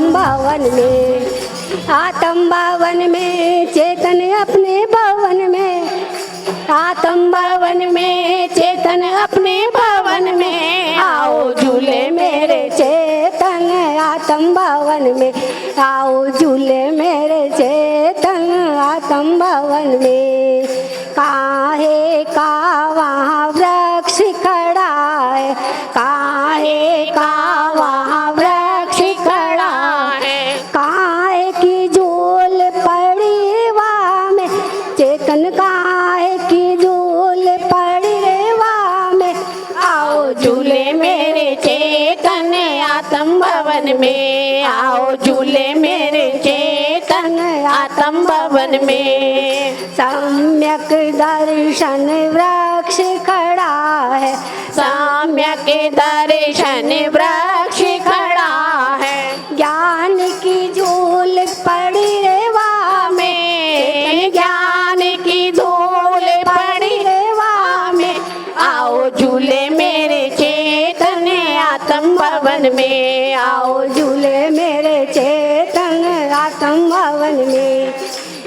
आत्म भवन में, आत्म भवन में चेतन अपने भवन में, आत्म भवन में चेतन अपने भवन में, आओ झूले मेरे चेतन आत्म भवन में, आओ झूले मेरे चेतन आत्म भवन में। काहे का वहाँ वृक्ष खड़ा है, काहे का वहाँ वृक्ष खड़ा है, काहे की झूल पड़ी वहाँ में, चेतन काहे की झूल पड़ी रे वहाँ में, आओ झूले मेरे चेतन आत्म भवन में, आओ झूले मेरे चेतन आत्म भवन में। सम्यक दर्शन वृक्ष खड़ा है, सम्यक दर्शन वृक्ष खड़ा है, ज्ञान की झूल पड़ी रे वहाँ में, ज्ञान की झूल पड़ी रे वहाँ में, आओ झूले मेरे चेतन आत्म भवन में, आओ झूले मेरे चेतन आत्म भवन में।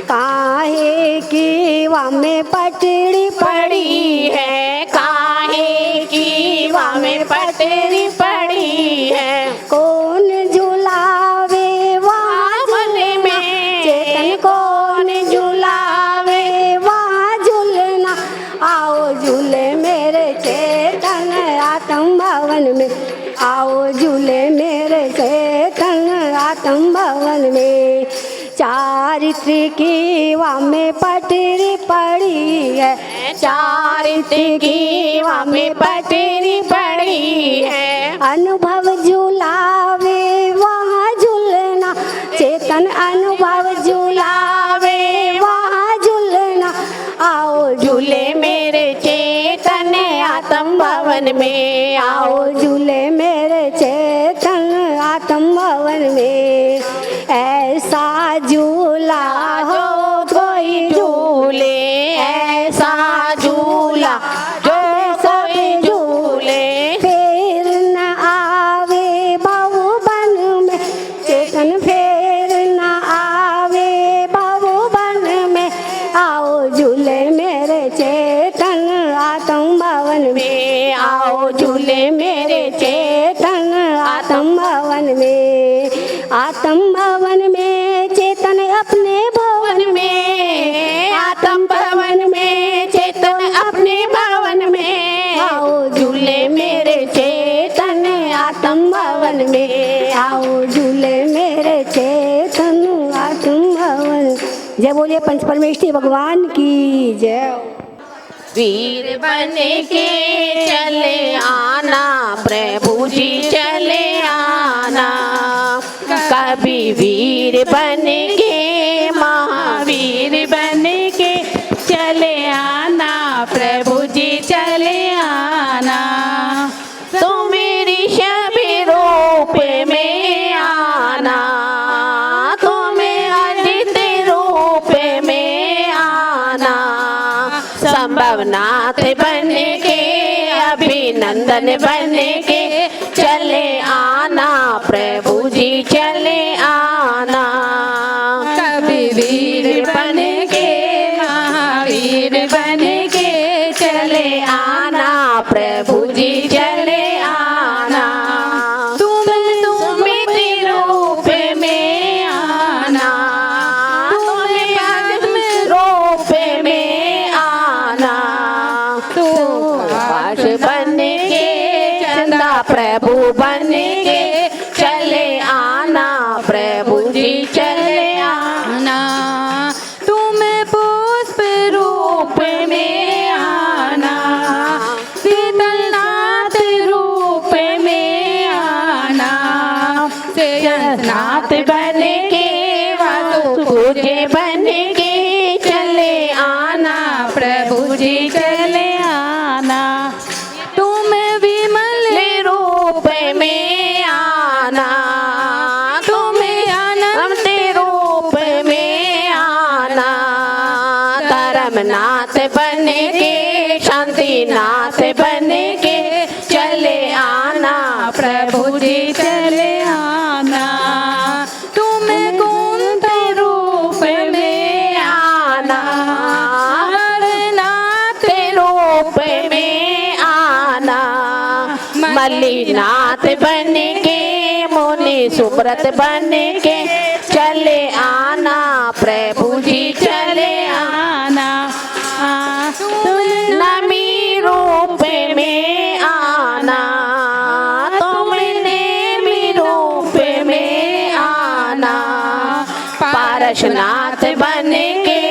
काहे की वहाँ में पटड़ी पड़ी है, काहे की वहाँ में पटड़ी पड़ी है, कौन झुलावे वहाँ झूले में, चेतन कौन झुलावे वहाँ झूलना, आओ झूले मेरे चेतन आत्म भवन में, आओ झूले मेरे चेतन आत्म भवन में। चारित्र की वहाँ में पटरी पड़ी है, चारित्र की वहाँ में पटरी पड़ी है, अनुभव झुलावे वहाँ झूलना, चेतन अनुभव झुलावे वहाँ झूलना, आओ झूले मेरे चेतन आत्म भवन में, आओ झूले मेरे चेतन आत्म भवन में। ऐसा झूला हो कोई झूले, ऐसा झूला जो कोई झूले, फेर न आवे बहुबन में, चेतन फेर न आवे बहुबन में, आओ झूले मेरे चेतन आत्म भवन में, आओ झूले मेरे चेतन आत्म भवन में। आत्म भवन में चेतन अपने भवन में, आत्म भवन में चेतन अपने भवन में, आओ झूले मेरे चेतन आत्म भवन में, आओ झूले मेरे चेतन आत्म भवन। जय बोलिए पंच परमेष्ठी भगवान की जय। वीर बन के चले आना प्रभु जी चले आना, कभी वीर बन के महावीर बन के चले आना प्रभु जी चले आना, तो मेरी सभी रूप में आना, तो मेरा अजित रूप में आना, संभवनाथ बन के अभिनंदन बन के चले आना प्रभु जी चले आना, कभी वीर बन के महावीर बन के चले आना प्रभु जी चले आना, तुम रूप में आना, तुम रूप में आना, तुम पाश बन के चंदा प्रभु बन के चले आना प्रभु जी चले आना, तुम पुष्प रूप में आना, शीतलनाथ रूप में आना, नाथ बन के वासुपूज्य बन के चले आना प्रभु जी चले आना, तुम विमल रूप में आना, तुम अनंत रूप में आना, धर्मनाथ बन के शांतिनाथ बन के चले आना प्रभु जी चले आना, बन के मुनि सुब्रत बन के चले आना प्रभु जी चले आना नमी रूप में आना तुमने भी रूप में आना पारसनाथ बन के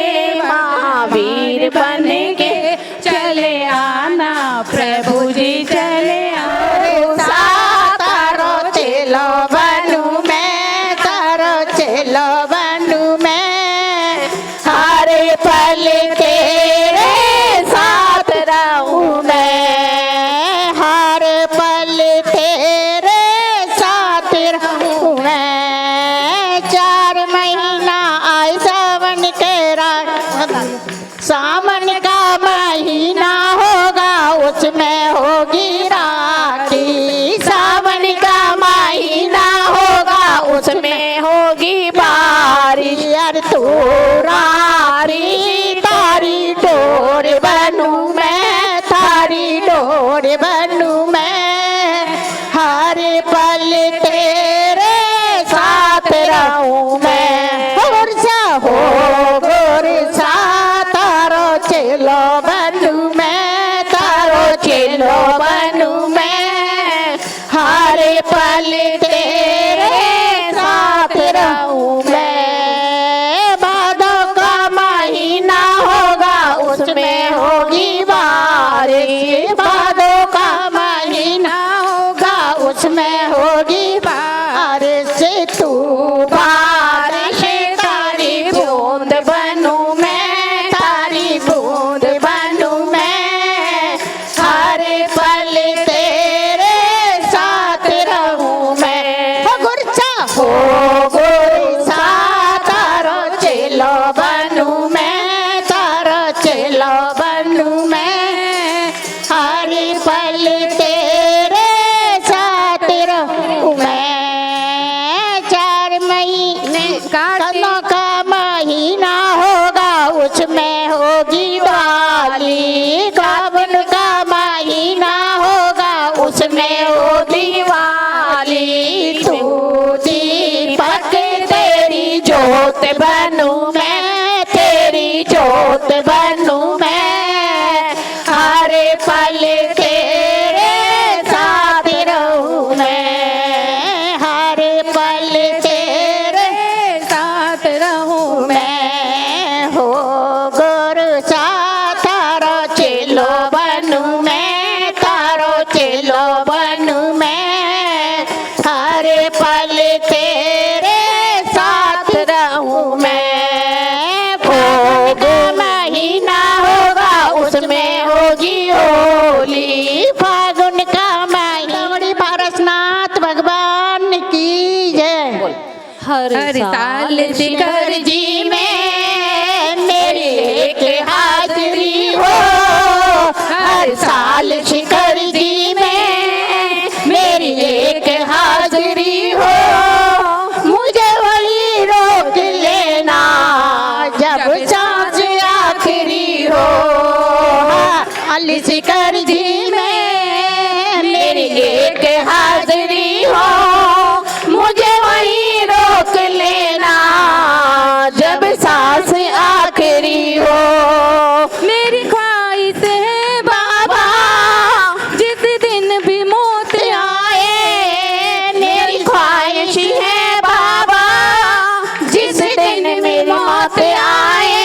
महावीर बन के चले आना प्रभु जी चले आना तारो चेलो बनू मैं तारो चेलो बनू मैं हर पल तेरे साथ रहूं मैं हर पल तेरे साथ रहूं मैं 4 महीना आए सावन के सावन का महीना होगा उसमें होगी राखी सावन का महीना होगा उसमें होगी बारिश यार तू रारी तारी डोर बनू मैं तारी डोर बनू मैं हर पल तेरे साथ रहूं मैं गुरसा तारो चेलो बनू मैं तारो चेलो बनू मैं हर पल तेरे साथ रहूं मैं भादों का महीना होगा उसमें होगी बारिश भादों का महीना होगा उसमें होगी बारिश तू बारिश तारी बूंद बनू मैं तारी बूंद बनू मैं हर पल तेरे साथ रहूं मैं गुरसा तारो चेलो बनू मैं तारो चेलो बनू मैं हर पल तेरे साथ रहूं मैं 4 महीने कदों का महीना होगा उसमें होगी दिवाली कावन का महीना होगा उसमें हो दिवाली तू दीपक तेरी जोत बनू मैं तेरी जोत बनू मैं हर पल तेरे साथ रहूं मैं हर पल तेरे साथ रहूं मैं हो गुरसा तारो चेलो बनू मैं तारो चेलो बनू मैं हर पल तेरे साथ रहूं मैं भोग महीना होगा उसमें होगी होली फागुन का महीना बड़ी पारसनाथ भगवान की जय हर साल शिखर जी में मेरी एक हाजरी हो हर साल शिखर जी में मेरी एक हाजरी हो मुझे वही रोक लेना जब सांस आखिरी हो अली शिखर जी में मेरी एक हाजरी हो मुझे वही रोक लेना जब सांस आखिरी हो मेरी ख्वाहिश है बाबा जिस दिन भी मौत आए मेरी ख्वाहिश है बाबा जिस दिन मेरी मौत आए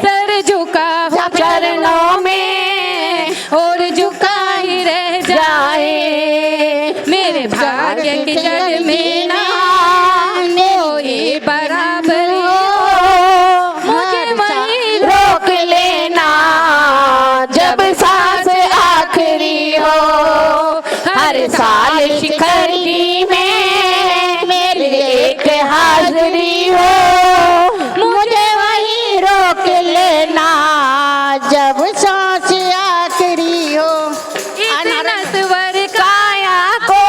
सर झुका चरणों में और झुका ही रह जाए मेरे भाग्य के जग में ना कोई बराबर मुझे वही रोक लेना जब सांस आखिरी हो हर साल शिखर जी में मेरी एक हाजरी हो मुझे वही रोक लेना जब सांस आखिरी हो इतना स्वर काया को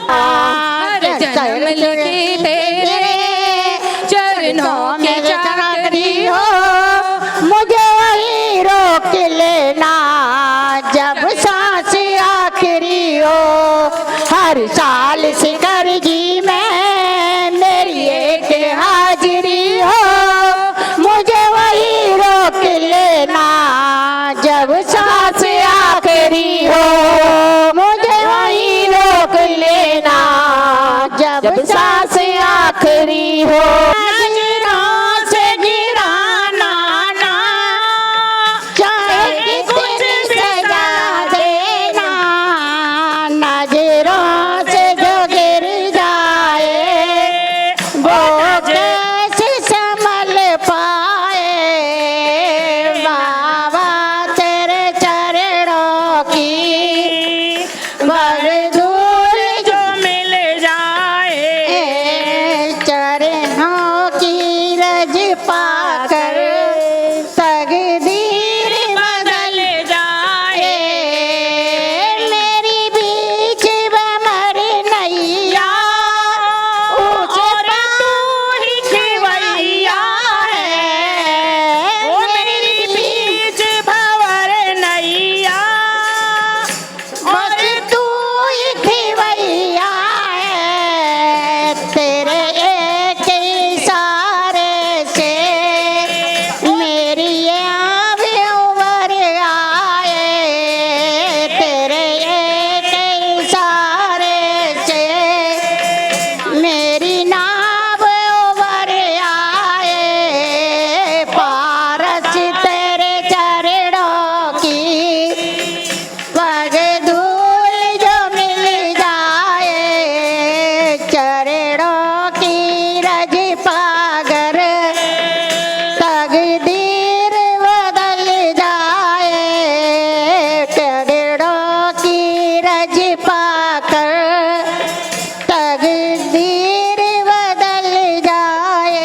हर जन्म लिखी तेरे चरणों में चाकरी हो मुझे वही रोक लेना जब सांस पर दूर जो मिल जाए, चरणों की रज पाकर तकदीर बदल जाए। मेरी बीच भंवर नैया ऊंचे और तू ही खिवैया है, ओ मेरी बीच भंवर नैया, बस तू ही खिवैया है। तेरे एक इशारे से मेरी ये आँखें उभर आए। तेरे एक इशारे से मेरी नाव उभर आए। पारस तेरे चरणों की पग धूल जो मिल जाए, चरणों की रज पाकर तकदीर बदल जाए। चरणों की रज पाकर तकदीर बदल जाए।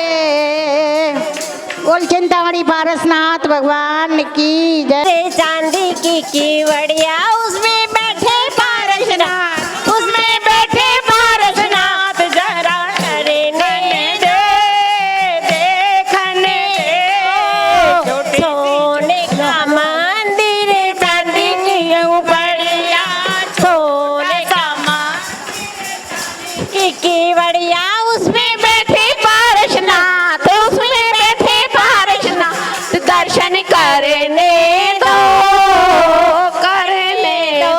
बोल चिंतामणि पारसनाथ भगवान की जय। चांदी की कीवड़िया उसमें बैठे पारसनाथ, उसमें बैठे पारसनाथ। जरा करने दे, देखने दे, छोटी सोने का मंदिर चांदी की उपड़िया, सोने का की कीवड़िया उसमें बैठे पारसनाथ, उसमें बैठे पारसनाथ। दर्शन करने दो, करने दो।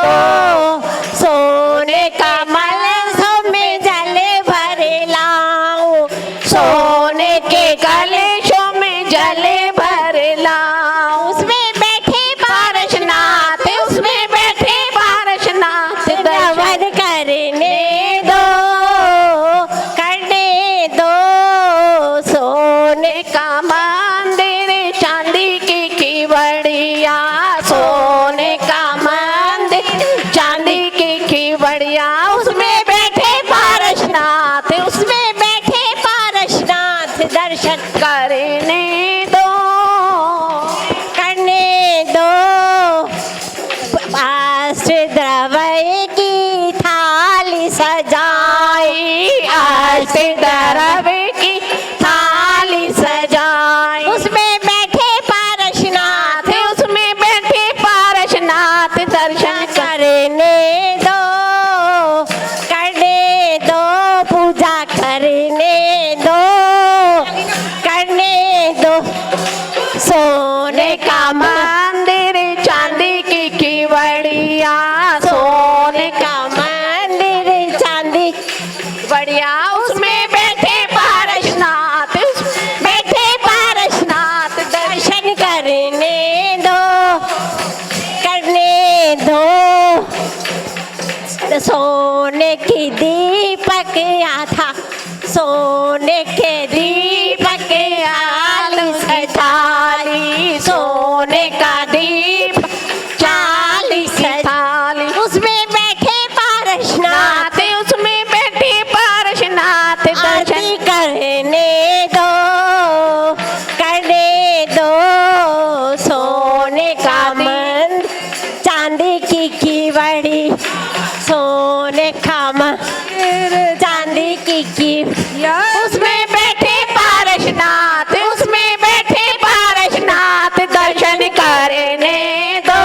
सोने का मलसों में जले भरे लाऊं, सोने के कलशों में जले भरे लाऊं। उसमें बैठे पारसनाथ, उसमें बैठे पारसनाथ। दर्शन करने दो, करने दो। सोने का मंदिर चांदी की कीवड़िया, सोने का मंदिर चांदी की कीवड़िया। उसमें बैठे पारसनाथ, उसमें बैठे पारसनाथ। दर्शन करने दो, करने दो। पास द्रव्य की थाली सजाई, आस द्रव्य की थाली सजाई। उसमें बैठे पारसनाथ, उसमें बैठे पारसनाथ। दर्शन करने दो, करने दो। पूजा करने दो, करने दो। सोने का मंदिर चांदी की कीवड़िया, सोने का मंदिर चांदी बढ़िया। उसमें बैठे पारसनाथ, उसमें बैठे पारसनाथ। दर्शन करने दो, करने दो। सोने की दीपक था, सोने के दीपक आलू से थाली, सोने का दीप 40 थाली। उसमें बैठे पारसनाथ, उसमें बैठे पारसनाथ। दर्शन करने दो, करने दो। सोने का मंदिर चांदी की कीवड़ी, सोने का मंदिर चांदी की उसमें बैठे पारसनाथ, उसमें बैठे पारसनाथ। दर्शन करने दो,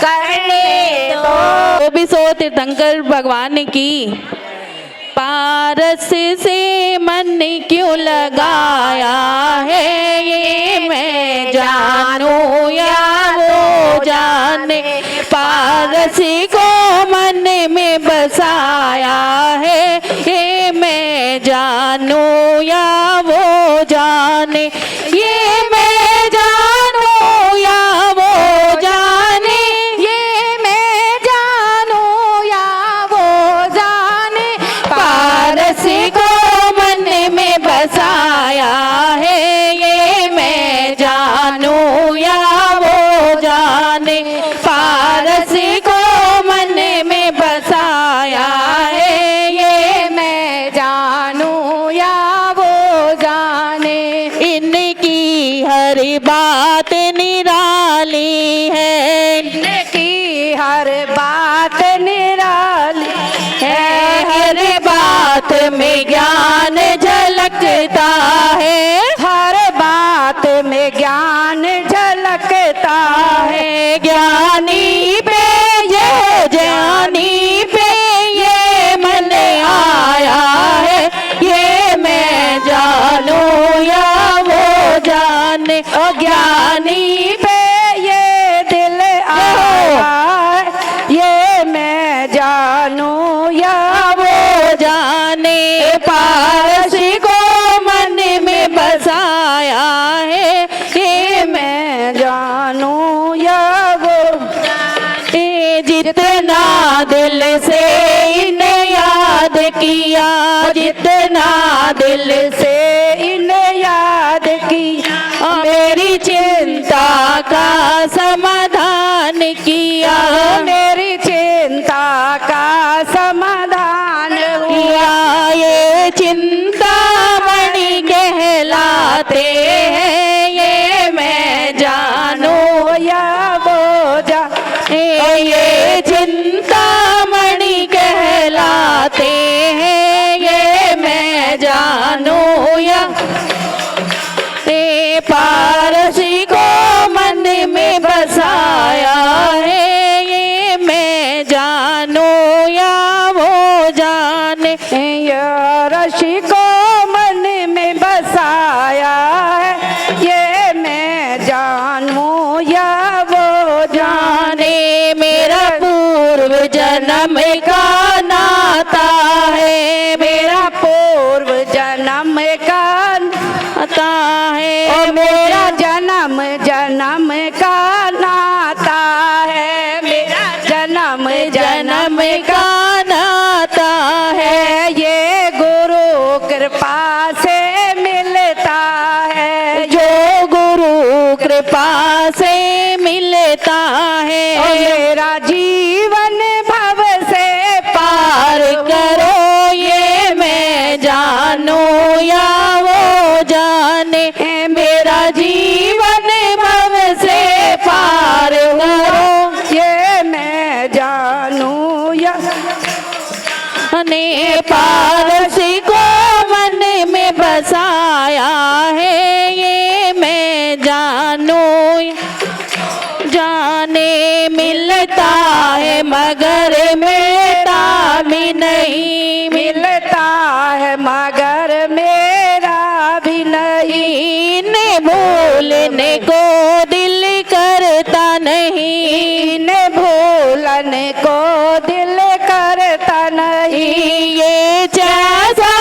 करने दो। वो भी सो तीर्थंकर भगवान की। पारस से मन क्यों लगाया है, ये मैं जानूं या वो जाने। पारस को मन में बसाया है, ये मैं जानूं या वो जाने। ये मैं जानूं या वो जाने, ये मैं जानूं या वो जाने। पारस को मन में बसाया है, ये मैं जानूं या वो जाने। पारस को मन बात निराली है, हर बात में ज्ञान झलकता है, हर बात में ज्ञान झलकता है। ज्ञानी पे ये ज्ञानी पे ये मन आया है, ये मैं जानूं या वो जाने। ज्ञानी पे ये दिल आया है, ये मैं जानूं या वो जाने। पारस को मन में बसाया है, ये मैं जानूं या वो जितना दिल से इन्हें याद किया, जितना दिल से इन्हें याद किया, मेरी चिंता का समाधान किया, मेरी चिंता का समाधान हुआ। ये चिंतामणि कहलाते हैं, ये मैं जानूं या वो जा ये चिंतामणि कहलाते हैं, ये मैं जानूं या पारसी को मन में बसाया है, ये मैं जानूं या वो जाने। या ऋषि को मन में बसाया है, ये मैं जानूं या वो जाने। मेरा पूर्व जन्म का नाता है, मेरा पूर्व जन्म का नाता है, मेरा जन्म जन्म का नाता है, मेरा जन्म जन्म का नाता है, ये गुरु कृपा से मिलता है, जो गुरु कृपा से मिलता है। मेरा जीवन भव से पार करो, ये मैं जानूं या वो जाने। मेरा जीवन भव से पार करो, ये मैं जानूं या ने पारसी को मन में बसाया है, ये मैं जानूं जाने। मिलता है मगर मिलता भी नहीं, मिलता है मगर मेरा भी नहीं, इन्हें भूलने को दिल करता नहीं, इन्हें भूलने को दिल करता नहीं। ये जैसा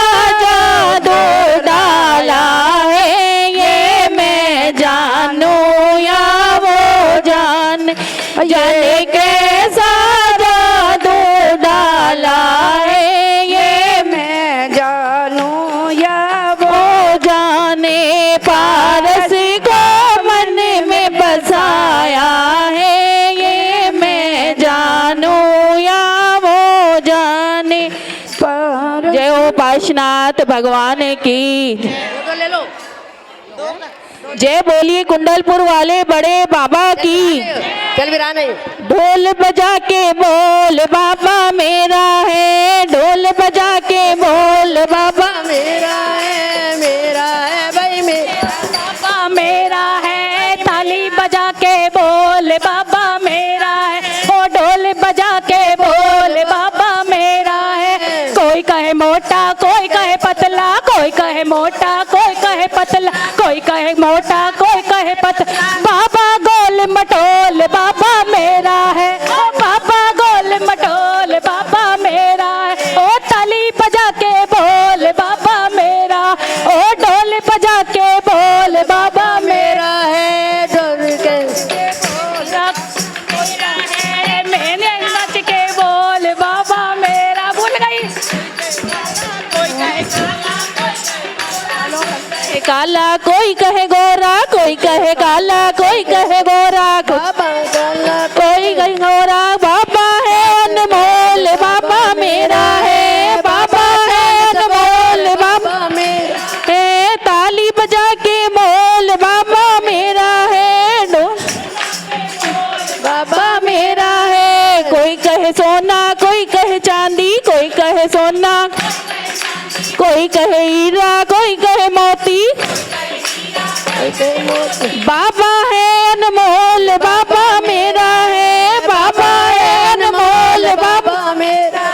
जादू डाला है, ये मैं जानूं या वो जाने। जाने कैसा जादू डाला है, ये मैं जानूं या वो जाने। पारस को मन में बसाया है, ये मैं जानूं या वो जाने। पर जय हो पाशनाथ भगवान की जय। बोलिए कुंडलपुर वाले बड़े बाबा की। चल भी रहा नहीं। ढोल बजा के बोल बाबा मेरा है, ढोल बजा के बोल बाबा मेरा है भाई मेरा बाबा मेरा है, ताली बजा के बोल बाबा मेरा है, ओ ढोल बजा के बोल बाबा मेरा है। कोई कहे मोटा कोई कहे पतला, कोई कहे मोटा कोई कहे पतला, कोई कहे मोटा कोई कहे पतला, बाबा गोल मटोल बाबा मेरा है, ओ बाबा गोल मटोल बाबा मेरा है, ओ ताली बजा के बोल बाबा मेरा, ओ ढोल बजा के बोल बाबा मेरा है। ढोल के मैंने नच के बोल बाबा मेरा। भूल गई। काला कोई कहे गोरा, कोई कहे काला कोई कहे गोरा, कोई कहे गोरा। बाबा है अनमोल बाबा मेरा है, बाबा है अनमोल बाबा मेरा है, ताली बजा के बोल बाबा मेरा है, बाबा मेरा है। कोई कहे सोना सोना, कोई कहे चांदी, कोई कहे सोना, कोई कहे हीरा, कोई कहे मोती। बाबा है अनमोल, बाबा मेरा है, बाबा है अनमोल, बाबा मेरा।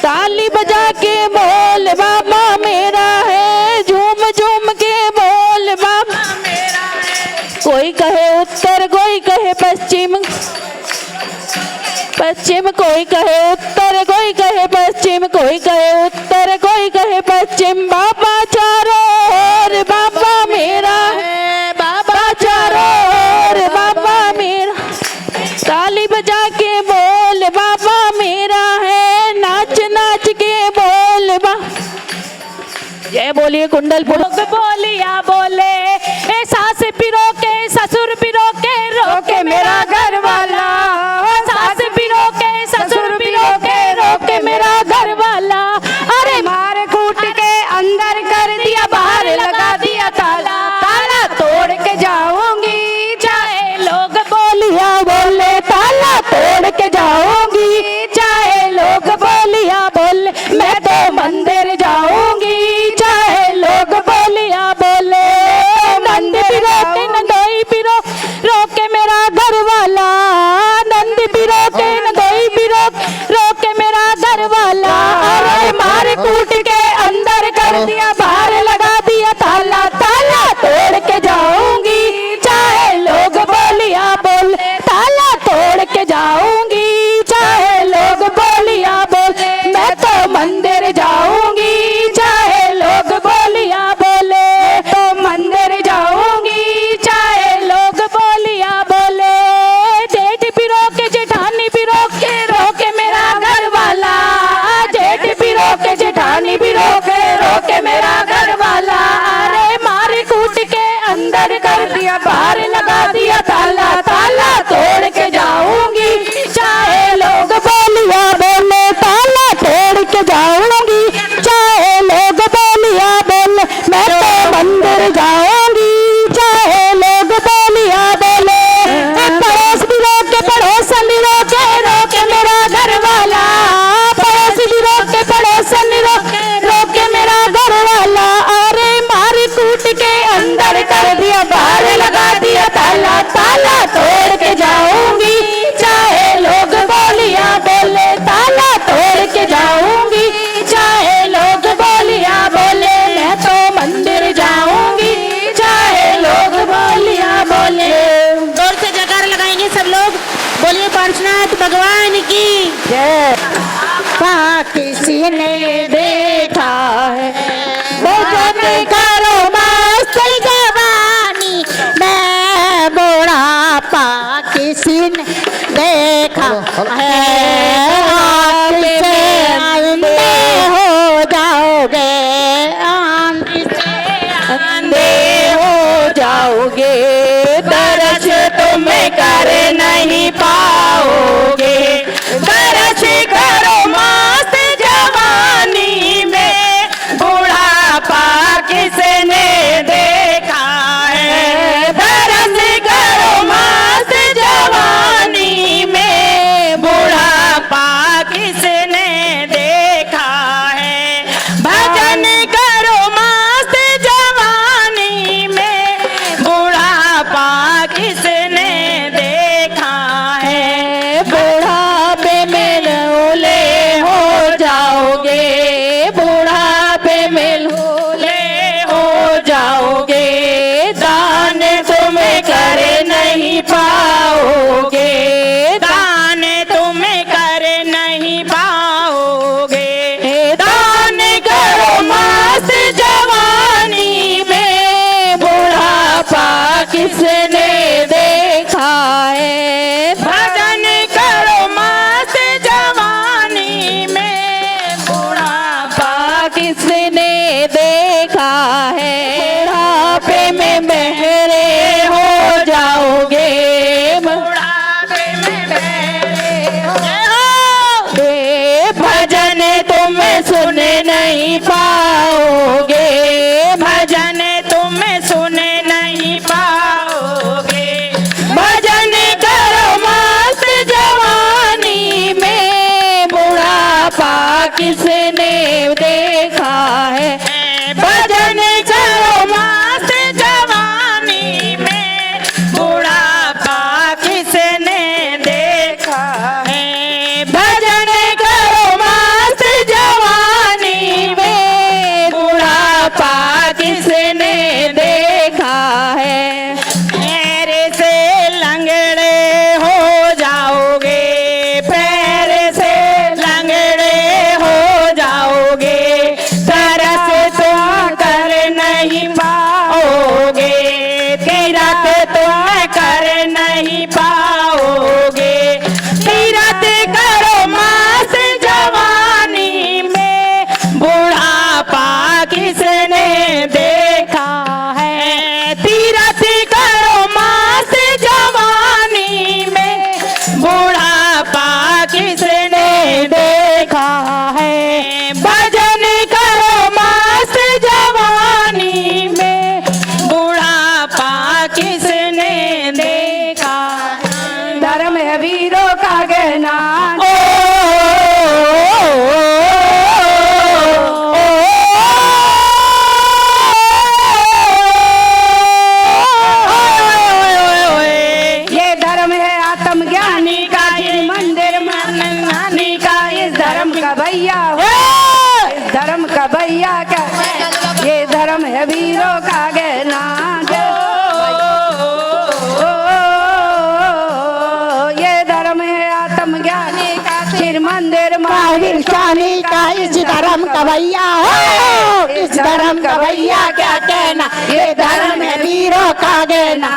ताली बजा के बोल बाबा मेरा है, झूम झूम के बोल बाबा मेरा है। कोई कहे उत्तर, कोई कहे पश्चिम, पश्चिम, कोई कहे उत्तर, कोई कहे पश्चिम, कोई कहे उत्तर, कोई कहे पश्चिम। बाबा चारों ओर बाबा मेरा है, बाबा चारों ओर बाबा मेरा। ताली बजा के बोल बाबा मेरा है, नाच नाच के बोल बा। जय बोलिए कुंडलपुर। लोग बोलिया बोले ए सास पिरो के, ससुर पिरो के, रोके मेरा घर वाला। सास पिरो के, ससुर पिरो के, रोके मेरा घर वाला। अरे मार कूट के अंदर कर दिया, बाहर लगा दिया ताला। ताला तोड़ के जाऊंगी, चाहे लोग बोलिया बोले। ताला तोड़ के जाऊंगी, चाहे लोग बोलिया बोले। मैं तो मंदिर जाऊंगी, चाहे लोग बोलिया बोले। नंद पिरो के नंदोई पिरो, रोके मेरा घर वाला। नंद पिरो के नंदोई पिरो, रोके मेरा घर वाला। अरे मार कूट के अंदर कर दिया, बाहर लगा दिया ताला। ताला तोड़ के जाऊंगी, चाहे लोग बोलिया बोले। ताला तोड़ के जाऊंगी, चाहे लोग बोलिया बोले। मैं तो मंदिर जाऊंगी, चाहे लोग बोलिया बोले। तो मंदिर जाऊंगी, चाहे लोग बोलिया बोले। जेठ पिरो के जेठानी पिरो के, रोके मेरा घर वाला। जेठ पिरो के जेठानी पिरो के, रोके मेरा घर वाला। अरे मार कूट के अंदर कर दिया, बाहर लगा दिया ताला। ताला तोड़ के जाऊंगी, चाहे लोग बोलिया बोले। ताला तोड़ के जाऊंगी, चाहे लोग बोलिया बोले। मैं तो मंदिर जाऊंगी, चाहे लोग बोलिया बोले। पड़ोस भी रोके, पड़ोसन भी रोके, रोके मेरा घर वाला। पड़ोस भी रोके, पड़ोसन भी रोके, रोके मेरा घर वाला। अरे मार कूट के अंदर कर दिया, बाहर लगा दिया ताला। ताला तोड़ के जाऊंगी, चाहे लोग बोलिया बोले। ताला तोड़ के जाऊंगी, चाहे लोग बोलिया बोले। मैं तो मंदिर जाऊंगी, चाहे लोग बोलिया बोले। जोर से जयकार लगाएंगे सब लोग। बोलिए पार्श्वनाथ भगवान की जय। किसी ने देखा है भजन करो मस्त जवानी, मैं बुढ़ापा किसी ने देखा है। आपसे अंधे हो जाओगे, अंधे हो जाओगे। दर्श तुम कर नहीं पाओगे। दर्श करो मस्त जवानी में, बुढ़ापा किसने देखा है। दर्श करो मस्त जवानी में, बुढ़ापा किसने देखा है। भजन करो मस्त जवानी में, बुढ़ापा किसने देखा है। बुढ़ापे में लूले हो जाओगे, बुढ़ापे में लूले हो जाओगे। दान तुम कर नहीं पाओगे, दान तुम कर नहीं पाओगे। दान करो मस्त जवानी में, बुढ़ापा किसने देखा है। भजन करो मस्त जवानी में, बुढ़ापा किसने देखा है। बुढ़ापे में बहरे हो जाओगे, बुढ़ापे में बहरे हो जाओगे। भजन तुम सुन नहीं पाओगे, भजन तुम सुन नहीं पाओगे। भजन करो मस्त जवानी में, किसने देखा है। भजन करो मस्त जवानी में, बुढ़ापा किसने देखा है। भजन करो मस्त जवानी में, बुढ़ापा किसने देखा है। पैर से लंगड़े हो जाओगे, पैर से लंगड़े हो जाओगे, तरस तुम कर नहीं पाओगे, तीरथ तुम कर नहीं पाओगे। तीरथ करो मस्त जवानी में, बुढ़ापा किसने देखा है। तीरथ करो मस्त जवानी में, बुढ़ापा किसने देखा है। भजन करो मस्त जवानी में, बुढ़ापा किसने देखा। धर्म है वीरों का गहना, ये धर्म है आत्मज्ञानी का, जिन मंदिर मानी का। इस धर्म का भैया हो, इस धर्म का भैया क्या, ये धर्म है वीरों का गहना। ये धर्म है आत्मज्ञानी का, सिर मंदिर महावीर स्वामी का। इस धर्म का भैया हो, इस धर्म का भैया क्या कहना। ये धर्म है वीरों का गहना।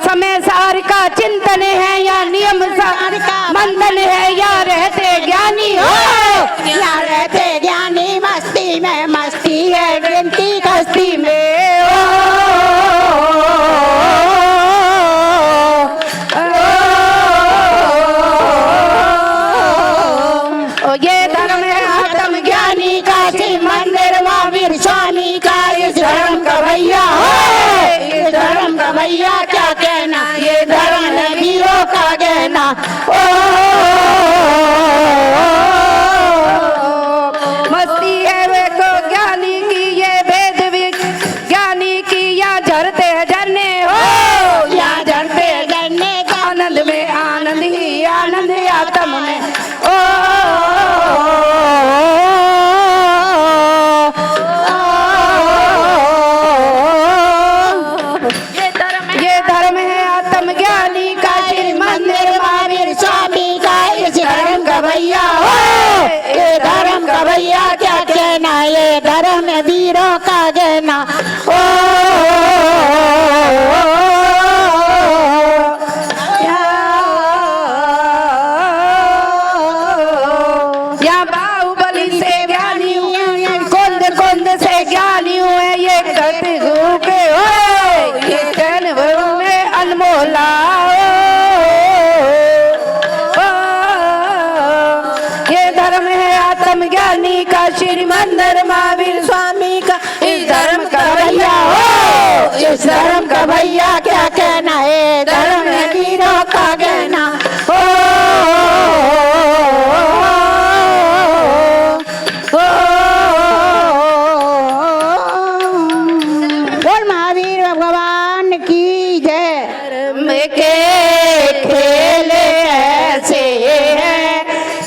समय सार का चिंतन है या नियम सार का मंथन है, या रहते ज्ञानी हो, या रहते ज्ञानी मस्ती में। मस्ती है गिनती कस्ती में। ये धर्म है आत्मज्ञानी का, शिव मंदिर महावीर स्वामी का। इस धर्म का भैया हो, इस धर्म का भैया क्या कहना। ये धर्म है वीरों का गहना। मस्ती है वे को ज्ञानी की, ये भेद ज्ञानी की। या झरते झरने हो, या झरते झरने का। आनंद में आनंद ही आनंद, आत्म में ये धर्म है आत्मज्ञानी का, श्री मंदिर महावीर स्वामी का। इस धर्म का भैया हो, ये धर्म का भैया क्या कहना। ये धर्म है वीरों का गहना। या बाहुबली से ज्ञानी हुए, कुंद कुंद से ज्ञानी हुए। ये कति के हो, ये जन में अनमोला। ये धर्म है आत्मज्ञानी का, श्री मंदिर महावीर स्वामी का। इस धर्म का भैया हो, इस धर्म का भैया क्या कहना। है धर्म है वीरों का गहना। बोल महावीर भगवान की जय। धर्म के खेल ऐसे हैं,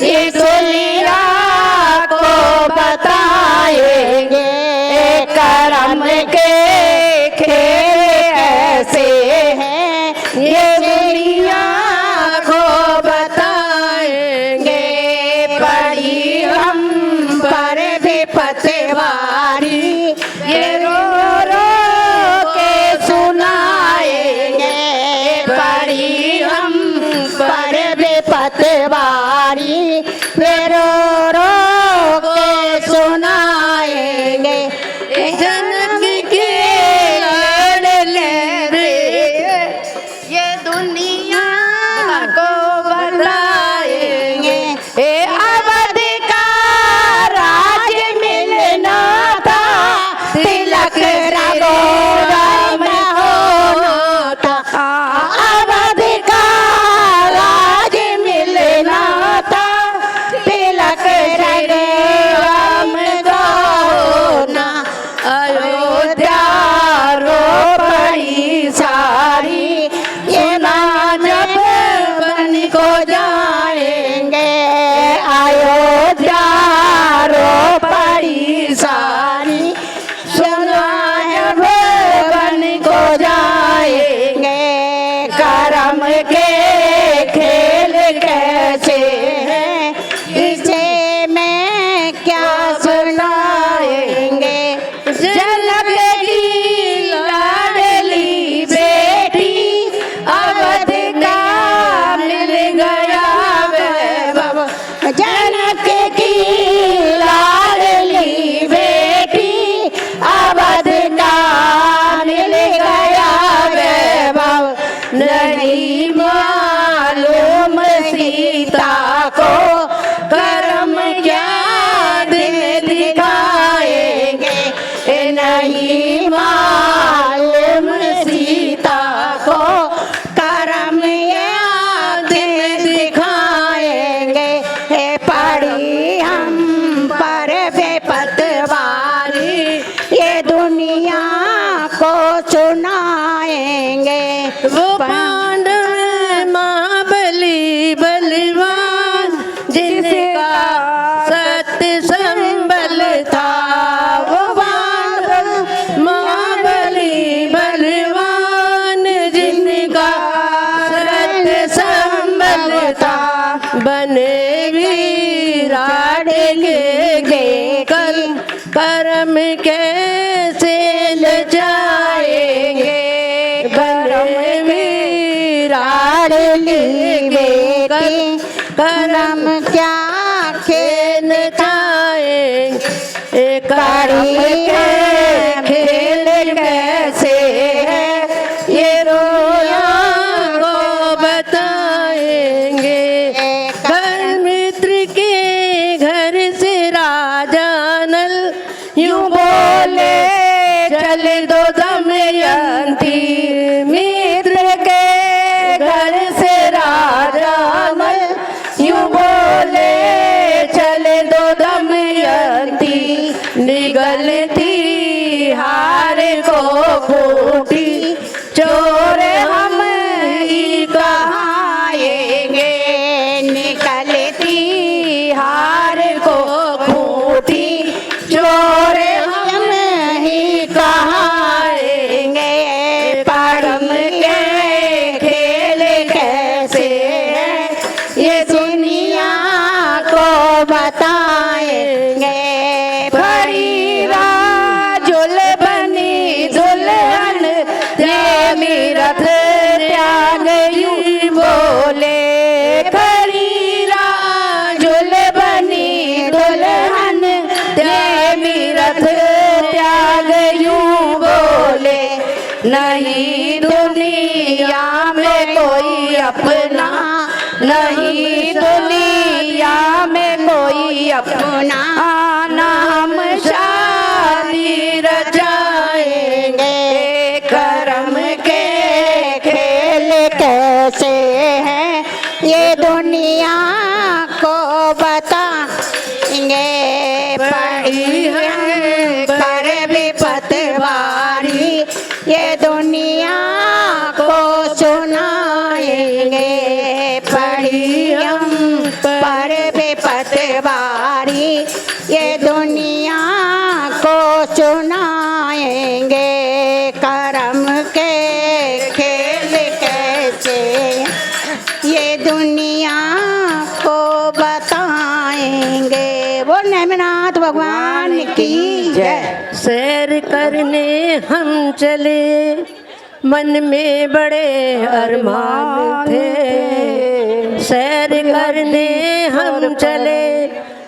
ये दुनिया को बताएंगे। कर्म के खेल ऐसे जाएंगे, अयोध्या रो पड़ी सारी, सुना है भवन को जाएंगे। करम के खेल कैसे हैं, इसे मैं क्या सुनाएंगे। जनक की लाडली बेटी, अवध का मिल गया वैभव। जनक की लाडली बेटी, अवध का मिल गया वैभव। नहीं मालूम सीता को करम क्या दिन दिखाएंगे। नहीं मालूम सीता को करम या दिन दिखाएंगे। पड़ी हम पर बेपतवारी, ये दुनिया को सुनाएंगे। वो पांडव महाबली बलवान, जिनका सत्य संबल था। वो पांडव महाबली बलवान, जिनका सत्य संबल था। बने विराट के कल, करम कैसे लजाएंगे। बने विराट के करम क्या खेल जाएंगे। करम के खेल कैसे है, ये रोया को बताएंगे। घर मित्र के घर से राजा नल, यूं बोले चल दो दमयंती। मित्र के घर से राजा नल, यूं बोले चल दो दमयंती। निगलती हार को फूटी, चोर हम ही कहाएंगे। निकलती हार को फूटी, चोर हम ही कहाएंगे। परम के खेल कैसे है, ये दुनिया को बताएंगे। फरी राजुल बनी दुल्हन, देवी रथ त्याग यूं बोले। फरी राजुल बनी दुल्हन, देवी रथ त्याग यूं बोले। नहीं दुनिया में कोई अपना, नहीं दुनिया में कोई अपना। नाम शादी रचाएंगे। करम के खेल कैसे हैं, ये दुनिया को बताएंगे। पड़ी है पर विपतवारी, ये दुनिया को सुनाएंगे। पड़ी हम पर विपतवारी, ये दुनिया को सुनाएंगे। करम के खेल कैसे, ये दुनिया को बताएंगे। वो नेमिनाथ भगवान की जय। सैर करने हम चले, मन में बड़े अरमान थे। सैर करने हम चले,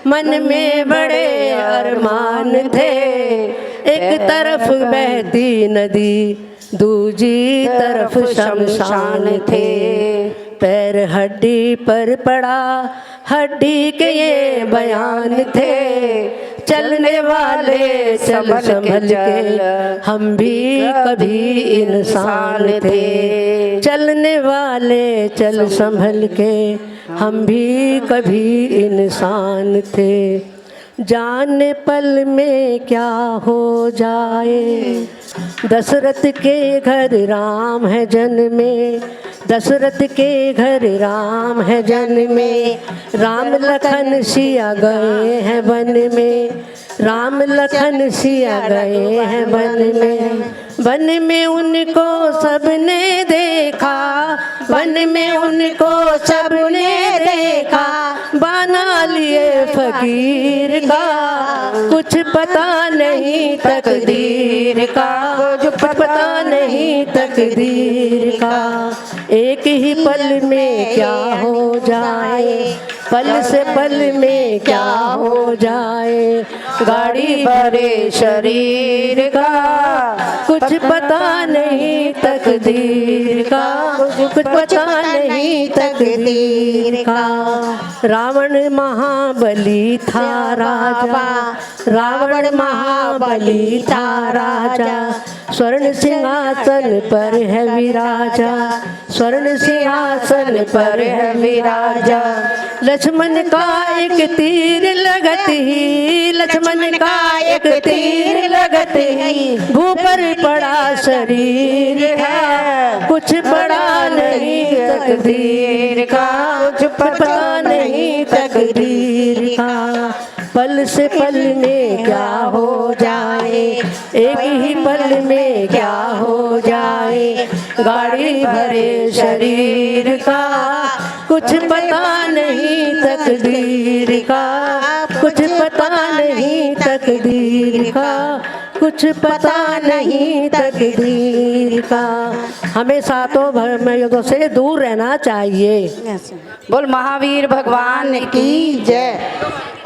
मन में बड़े अरमान थे। एक तरफ बहती नदी, दूजी तरफ शमशान थे। पैर हड्डी पर पड़ा, हड्डी के ये बयान थे। चलने वाले चल संभल के, हम भी कभी इंसान थे। चलने वाले चल संभल के, हम भी कभी इंसान थे। जाने पल में क्या हो जाए, दशरथ के घर राम है जन्मे, दशरथ के घर राम है जन्मे, राम लखन सिया गए हैं वन में, राम लखन सिया गए हैं वन में। वन में उनको सबने देखा, वन में उनको सबने देखा, बना लिए फकीर का, कुछ पता नहीं तकदीर का, कुछ पता नहीं तकदीर का। एक ही पल में क्या हो जाए, पल से पल में क्या हो जाए, गाड़ी भरे शरीर का, कुछ पता नहीं तकदीर का, कुछ पता नहीं तकदीर का। रावण महाबली था राजा, रावण महाबली था राजा, स्वर्ण सिंहासन पर है विराजा, स्वर्ण सिंहासन पर है विराजा। लक्ष्मण का एक तीर लगत ही, लक्ष्मण का एक तीर लगत ही, भूपर पड़ा शरीर है, कुछ पड़ा नहीं तकदीर का, कुछ पता नहीं तकदीर का। पल से पल में क्या हो जाए, एक ही पल में क्या हो जाए, गाड़ी भरे शरीर का, कुछ पता नहीं तकदीर का, कुछ पता नहीं तकदीर का, कुछ पता नहीं तकदीर का। हमें सातों भ्रमयुगों से दूर रहना चाहिए। बोल महावीर भगवान की जय।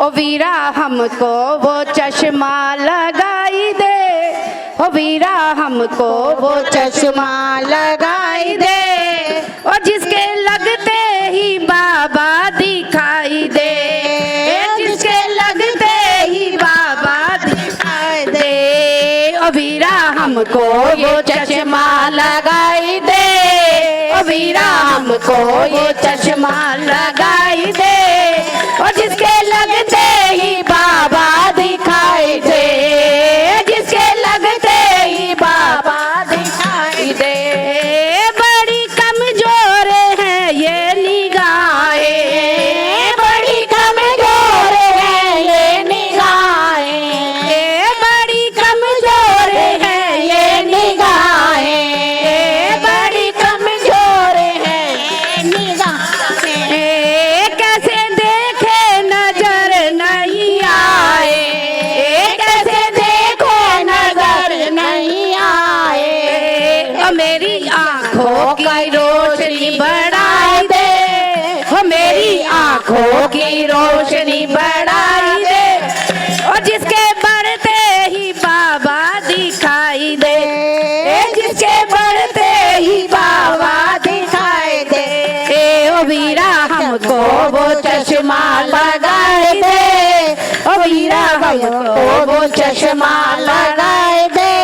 ओ वीरा हमको वो चश्मा लगाई दे, ओ वीरा हमको वो चश्मा लगाई दे, और जिसके लगते ही बाबा दिखाई दे, जिसके लगते ही बाबा दिखाई दे। ओ वीरा हमको वो चश्मा लगाई दे, ओ वीरा हमको वो चश्मा लगाई दे, और जिसके लगते ही बाबा दिखाई दे, जिसके लगते ही बाबा दिखाई दे। बड़ी कमजोर है ये निगाहें, बड़ी कमजोर है ये निगाहें, बड़ी कमजोर है ये निगाहें, बड़ी कमजोर है ये निगाहें। कैसे देखे नजर नहीं आए, कैसे देखे नजर नहीं आए, ओ मेरी आँखों की रोशनी बढ़ाई दे, ओ मेरी आँखों की रोशनी बढ़ाई दे, और जिसके बढ़ते ही बाबा दिखाई दे, जिसके बढ़ते ही बाबा दिखाई दे। ओ वीरा हमको वो चश्मा लगाए दे, ओ वीरा हमको वो चश्मा लगाए दे,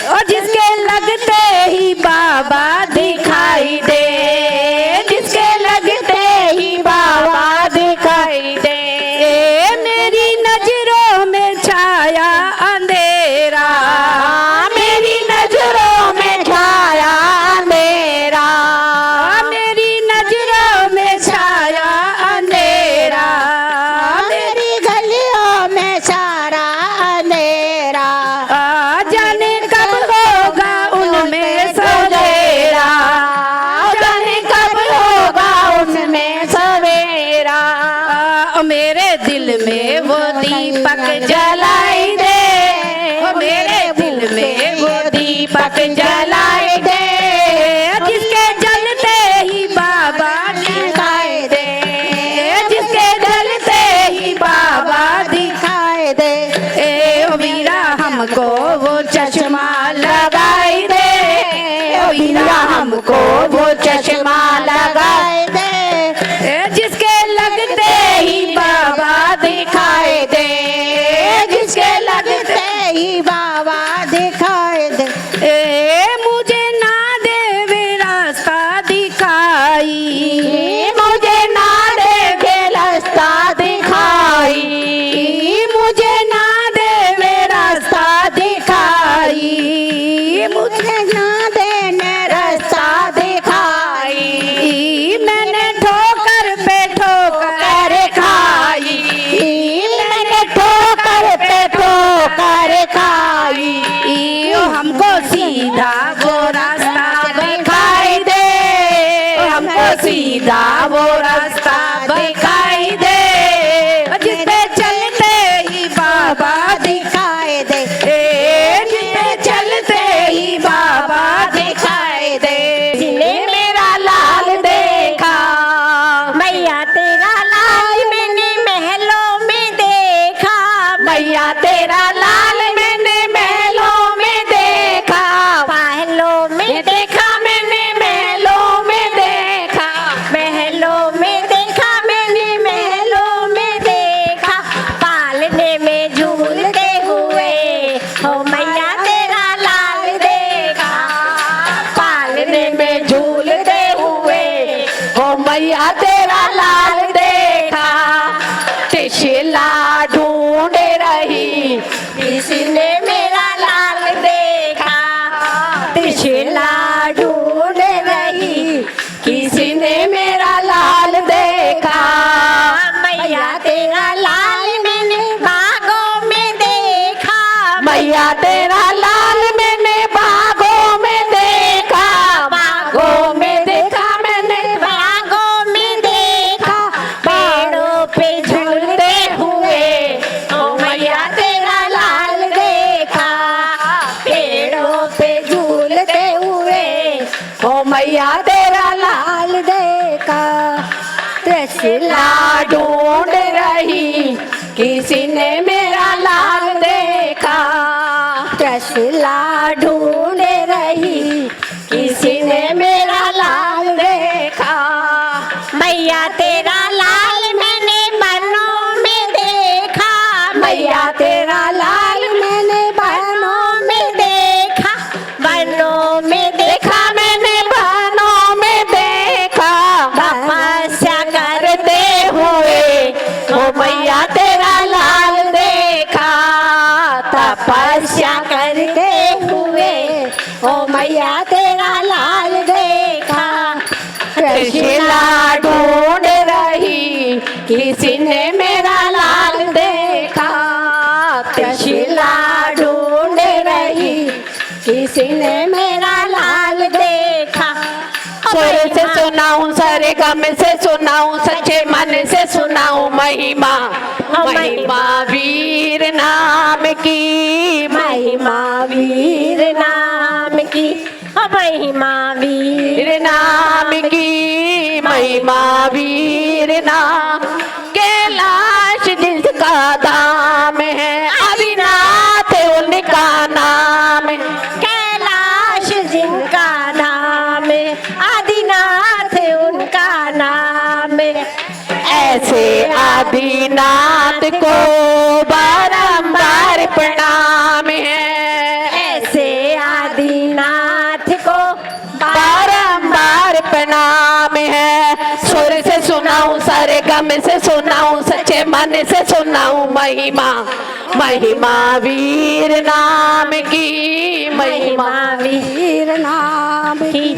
और जिसके लगते ही बाबा दिखाई दे, जिसके लगते ही बाबा दिखाई दे। मेरी नजरों में छाया अंधेरा, मेरी नजरों में छाया अंधेरा, मेरी नजरों में छाया अंधेरा, मेरी गलियों में सारा अंधेरा। जाने कब होगा उनमें सवेरा, जाने कब होगा उनमें सवेरा। मेरे दिल में वो दीपक जलाई दे, ओ मेरे दिल में वो दीपक जलाई दे, जिसके जलते ही बाबा दिखाई दे, जिसके जलते ही बाबा दिखाई दे। ओ वीरा हमको वो चश्मा लगाई दे, ओ वीरा हमको वो चश्मा लगाई दे, जिसके लगते ही बाबा दिखाई दे, सीधा वो रास्ता दिखाई दे, जिस पे चलते ही बाबा दिखाई दे, जिस पे चलते ही बाबा दिखाई दे। जिसने मेरा लाल देखा, मैया तेरा लाल मैंने महलों में देखा, मैया तेरा लाल मैंने महलों में देखा, महलों में देखा मैंने महलों में देखा, महलों में देखा मैंने महलों में देखा, पालने में झूलते हुए हो मैया तेरा लाल देखा, पालने में झूलते हुए हो मैया तेरा लाल देखा। त्रिशूला ढूंढ रही किसी ने मेरा लाल देखा, त्रिशूला ढूंढ रही किसी ने मेरा लाल देखा, मैया तेरा लाल मैंने बागों में देखा, मैया तेरा लाल मैंने बागों में देखा, बागों में देखा मैंने बागों में देखा, पेड़ों पे झूलते हुए ओ मैया तेरा लाल देखा, पेड़ों पे झूलते हुए ओ मैया तेरा लाल देखा। त्रिशूला ढूंढ रही किसी ने मेरा लाल देखा, त्रिशूला ढूंढ रही किसी ने मेरा लाल देखा, मैया तेरा लाल मैंने बनों में देखा, मैया तेरा लाल मैंने बनों में देखा, बनों में देखा मैंने बनों में देखा, तपस्या करते हुए ओ मैया तेरा लाल देखा, तपस्या करते हुए ओ मैया तेरा लाल देखा। त्रिशूला ढूंढ रही किसी ने मेरा लाल देखा, त्रिशूला ढूंढ रही किसी ने मेरा लाल देखा। सुर से सुनाऊं सारे गम से सुनाऊं सच्चे मन से सुनाऊं महिमा, महिमा वीर नाम की, महिमा वीर नाम की, महिमा वीर नाम की, महिमा वीर नाम। कैलाश जिसका धाम है अविनाथ उनका नाम है, कैलाश जिनका नाम है आदिनाथ उनका नाम है। ऐसे आदिनाथ को बारंबार प्रणाम है, ऐसे आदिनाथ को बारंबार प्रणाम है। सुर से सुनाऊं सारे गम से सुनाऊं सच्चे मन से सुनाऊं महिमा, महिमा वीर नाम की, महिमा वीर नाम की।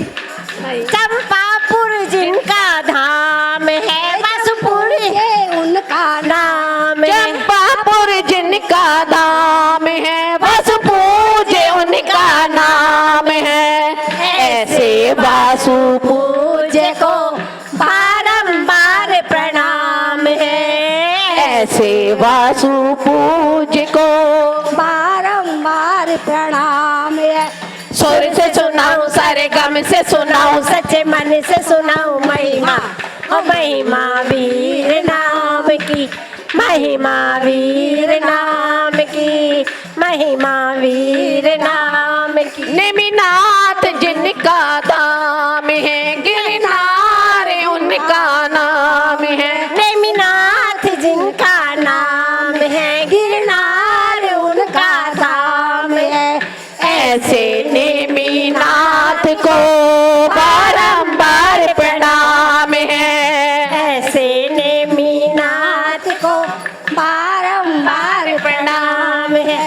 चंपापुर जिनका धाम है बसपुर है उनका नाम है, चंपापुर जिनका धाम है बसपुर जे उनका नाम है। ऐसे वासु पूज्य को बारंबार प्रणाम है, ऐसे वासु पूज्य को बारंबार प्रणाम है। सुर से सुनाऊं सारे गम से सुनाऊं सच्चे मन से सुनाऊं महिमा, ओ महिमा वीर नाम की, महिमा वीर नाम की, महिमा वीर नाम की। नेमिनाथ जिनका धाम है गिरनार उनका नाम है, नेमिनाथ जिनका नाम है गिरनार उनका धाम है। ऐसे नेमिनाथ को बारंबार प्रणाम है, ऐसे नेमिनाथ को बारंबार प्रणाम है।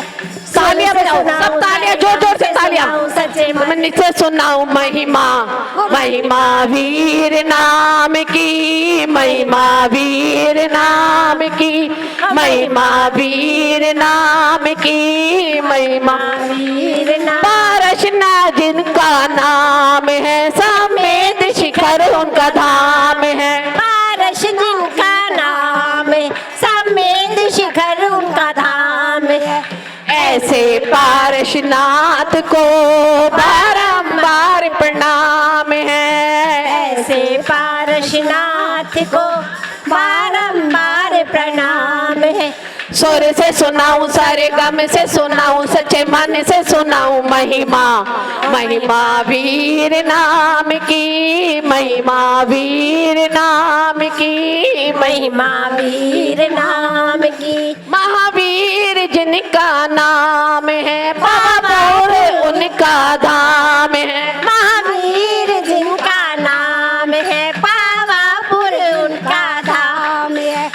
तालियां बजाओ सब, तालियां जोर जोर से तालियां। सच्चे मन से सुनाऊं महिमा, महिमा वीर नाम की, महिमा वीर नाम की, महिमा वीर नाम की, महिमा वीर नाम। पारसना जिनका नाम है समेत शिखर उनका धाम ऐसे पारसनाथ को बारंबार प्रणाम है। ऐसे पारसनाथ को बारंबार प्रणाम है। सुर से सुनाऊं, सारे गम से सुनाऊं, सच्चे मन से सुनाऊं महिमा, महिमा वीर नाम की, महिमा वीर नाम की, महिमा वीर नाम की। महावीर जिनका नाम है, पावन उनका धाम है। महावीर जिनका नाम है, पावापुर उनका धाम है।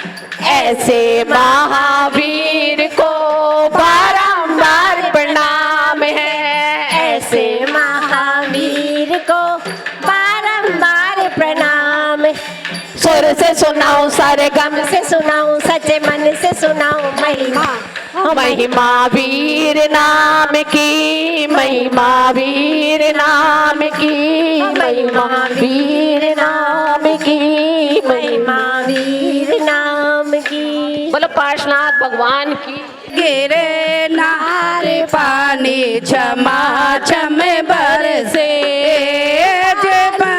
ऐसे महावीर को बारंबार प्रणाम है। ऐसे महावीर को बारंबार प्रणाम है। सुर से सुनाऊं, सारे गम से सुनाऊं, सच्चे मन से सुनाऊं महिमा, महिमा वीर नाम की, महिमा वीर नाम की, महिमा वीर नाम की, महिमा वीर नाम की। बोलो पार्श्वनाथ भगवान की। गिरे नारे पानी क्षमा क्षम बरसे, क्षमा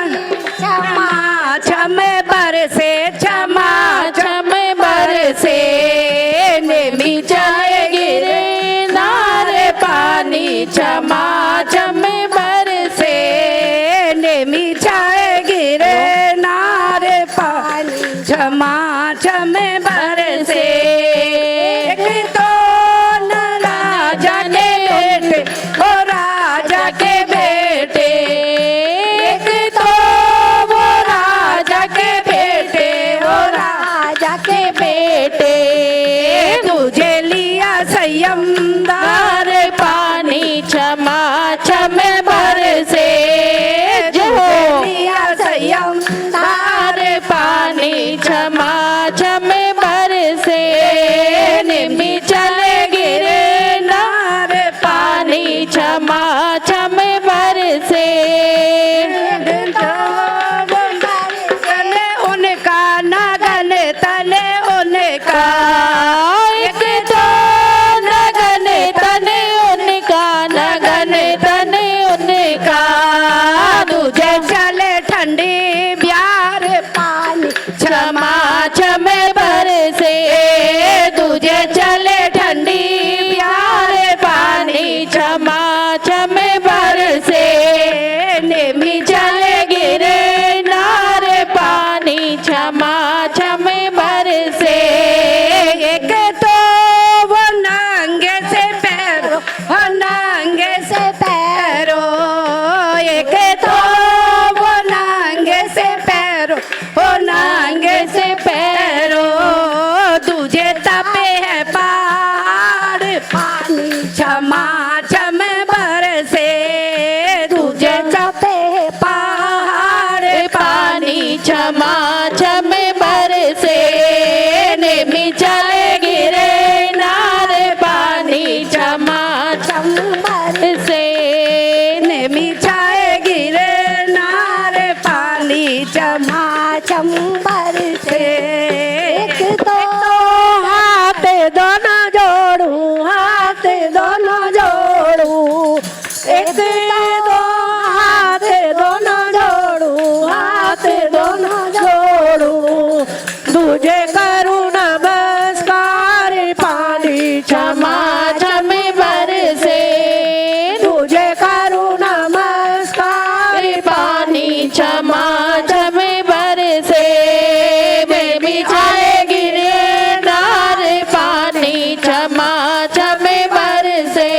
क्षम बरसे, क्षमा क्षम बरसे, नेमी चले गिरे नारे पानी क्षमा क्षम बरसे, नेमी चले गिरे नारे पानी क्षमा क्षम बरसे। एक तो राजा के बेटे, ओ राजा के बेटे, एक तो वो राजा के बेटे, ओ राजा के बेटे, तुझे लिया संयम दार पानी क्षमा क्षम बरसे, तुझे लिया संयम दार पानी क्षमा क्षम बरसे, निमी चले गिरे नार पानी क्षमा क्षम बरसे। तने उनका नगन, तने उनका, एक तो नगन तने उनका, नगन तने उनका, तुझे चले ठंडी प्यार पानी क्षमा क्षम बरसे, तुझे चले ठंडी प्यार पानी क्षमा क्षम बरसे, नेमी चले गिरे नार पानी क्षमा क्षम बरसे। एक तो वो नंगे से पैरों, वो नंगे से पैरों, एक तो वो नंगे से पैरों, वो नंगे से पैरों, तुझे तपे है पहाड़ पानी क्षमा क्षम बरसे, तुझे तपे है पहाड़ पानी क्षमा क्षम बरसे, नेमी चले गिरे नार पानी क्षमा क्षम बरसे, नेमी चले गिरे नार पानी क्षमा क्षम बरसे। एक तो हाथ दोनों जोड़ू, हाथ दोनों जोड़ू, एक तो हाथ दोनों जोड़ू, हाथ दोनों जोड़ू, तुझे करूँ नमस्कार पानी क्षमा क्षम बरसे, तुझे करूँ नमस्कार पानी क्षमा क्षम बरसे, बेबी चले गिरे नार पानी क्षमा क्षम बरसे,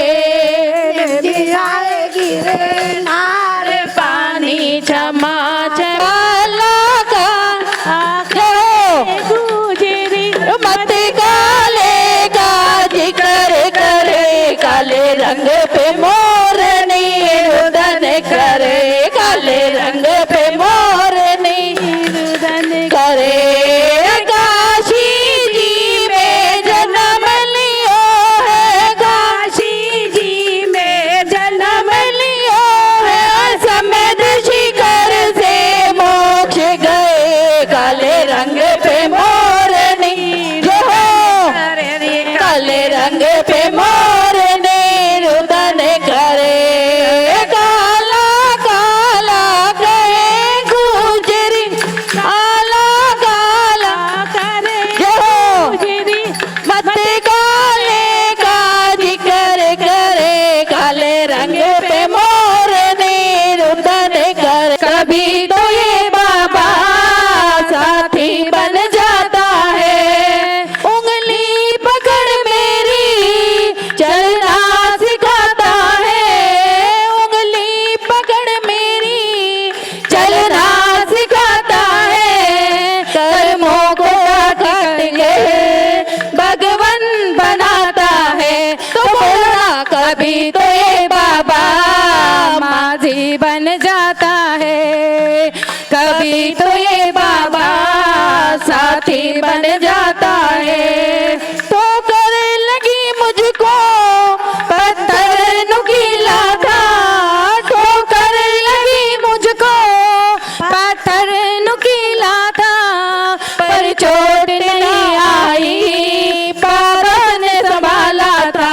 बेबी चले गिरे नार पानी क्षमा क्षम गुजरी मत काले का जिक्र करे, काले रंग पे मोरनी रुदन करे, काले रंग पे मोरनी रुदन करे, काशी जी में जन्म लियो है, काशी जी में जन्म लियो है, समेत शिखर से मोक्ष गए, काले रंग पे मोरनी जो हो, काले रंग पे मोरनी कभी तो ये बाबा माझी बन जाता है, कभी तो ये बाबा साथी बन जाता है। तो कर लगी मुझको पत्थर नुकीला था, ठोकर लगी मुझको पत्थर नुकीला था, पर चोट नहीं आई बाबा ने संभाला था,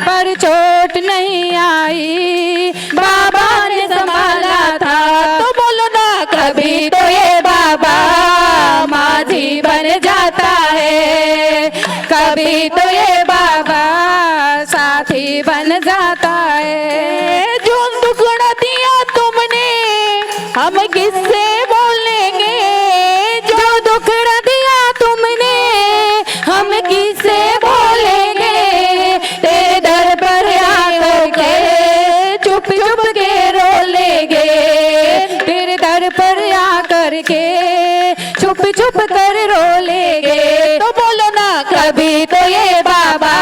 पर चोट नहीं आई बाबा ने संभाला था। तो बोलो ना कभी तो ये बाबा माझी बन जाता है, कभी तो ये बाबा साथी बन जाता है। जो दुखड़ा दिया तुमने हम किससे बोलेंगे, जो दुखड़ा दिया तुमने हम किससे बोलेंगे, तेरे दर पर आकर के चुप चुप के रो लेंगे, तेरे दर पर आकर के चुप चुप कर रो लेंगे। तो बोलो ना कभी तो ये बाबा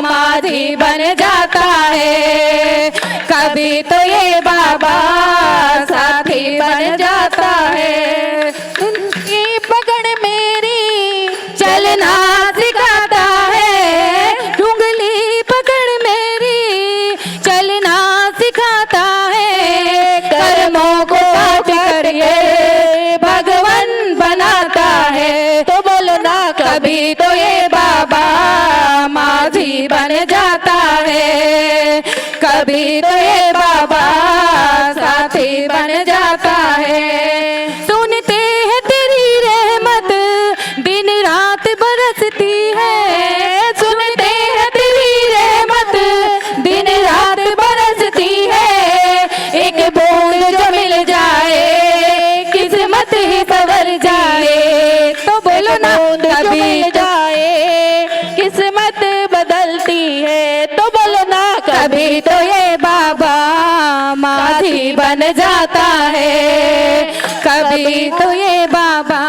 माझी बन जाता है, कभी तो ये बाबा साथी बन जाता है। उनकी पकड़ मेरी चलना सिखाता है, उंगली पकड़ मेरी चलना सिखाता है, कर्मों को काट कर ये भगवान बनाता है। तो बोलो ना कभी तो ये बाबा माझी बन जाता है, कभी तो ये बाबा साथी बन जाता है। सुनते हैं तेरी रहमत दिन रात बरसती है, सुनते हैं तेरी रहमत दिन रात बरसती है, एक बूंद जो मिल जाए किस्मत ही संवर जाए। तो बोलो ना कभी मिल जाए किस्मत बदलती है। तो बोलो ना कभी तो ये बाबा माझी बन जाता है, कभी तो ये बाबा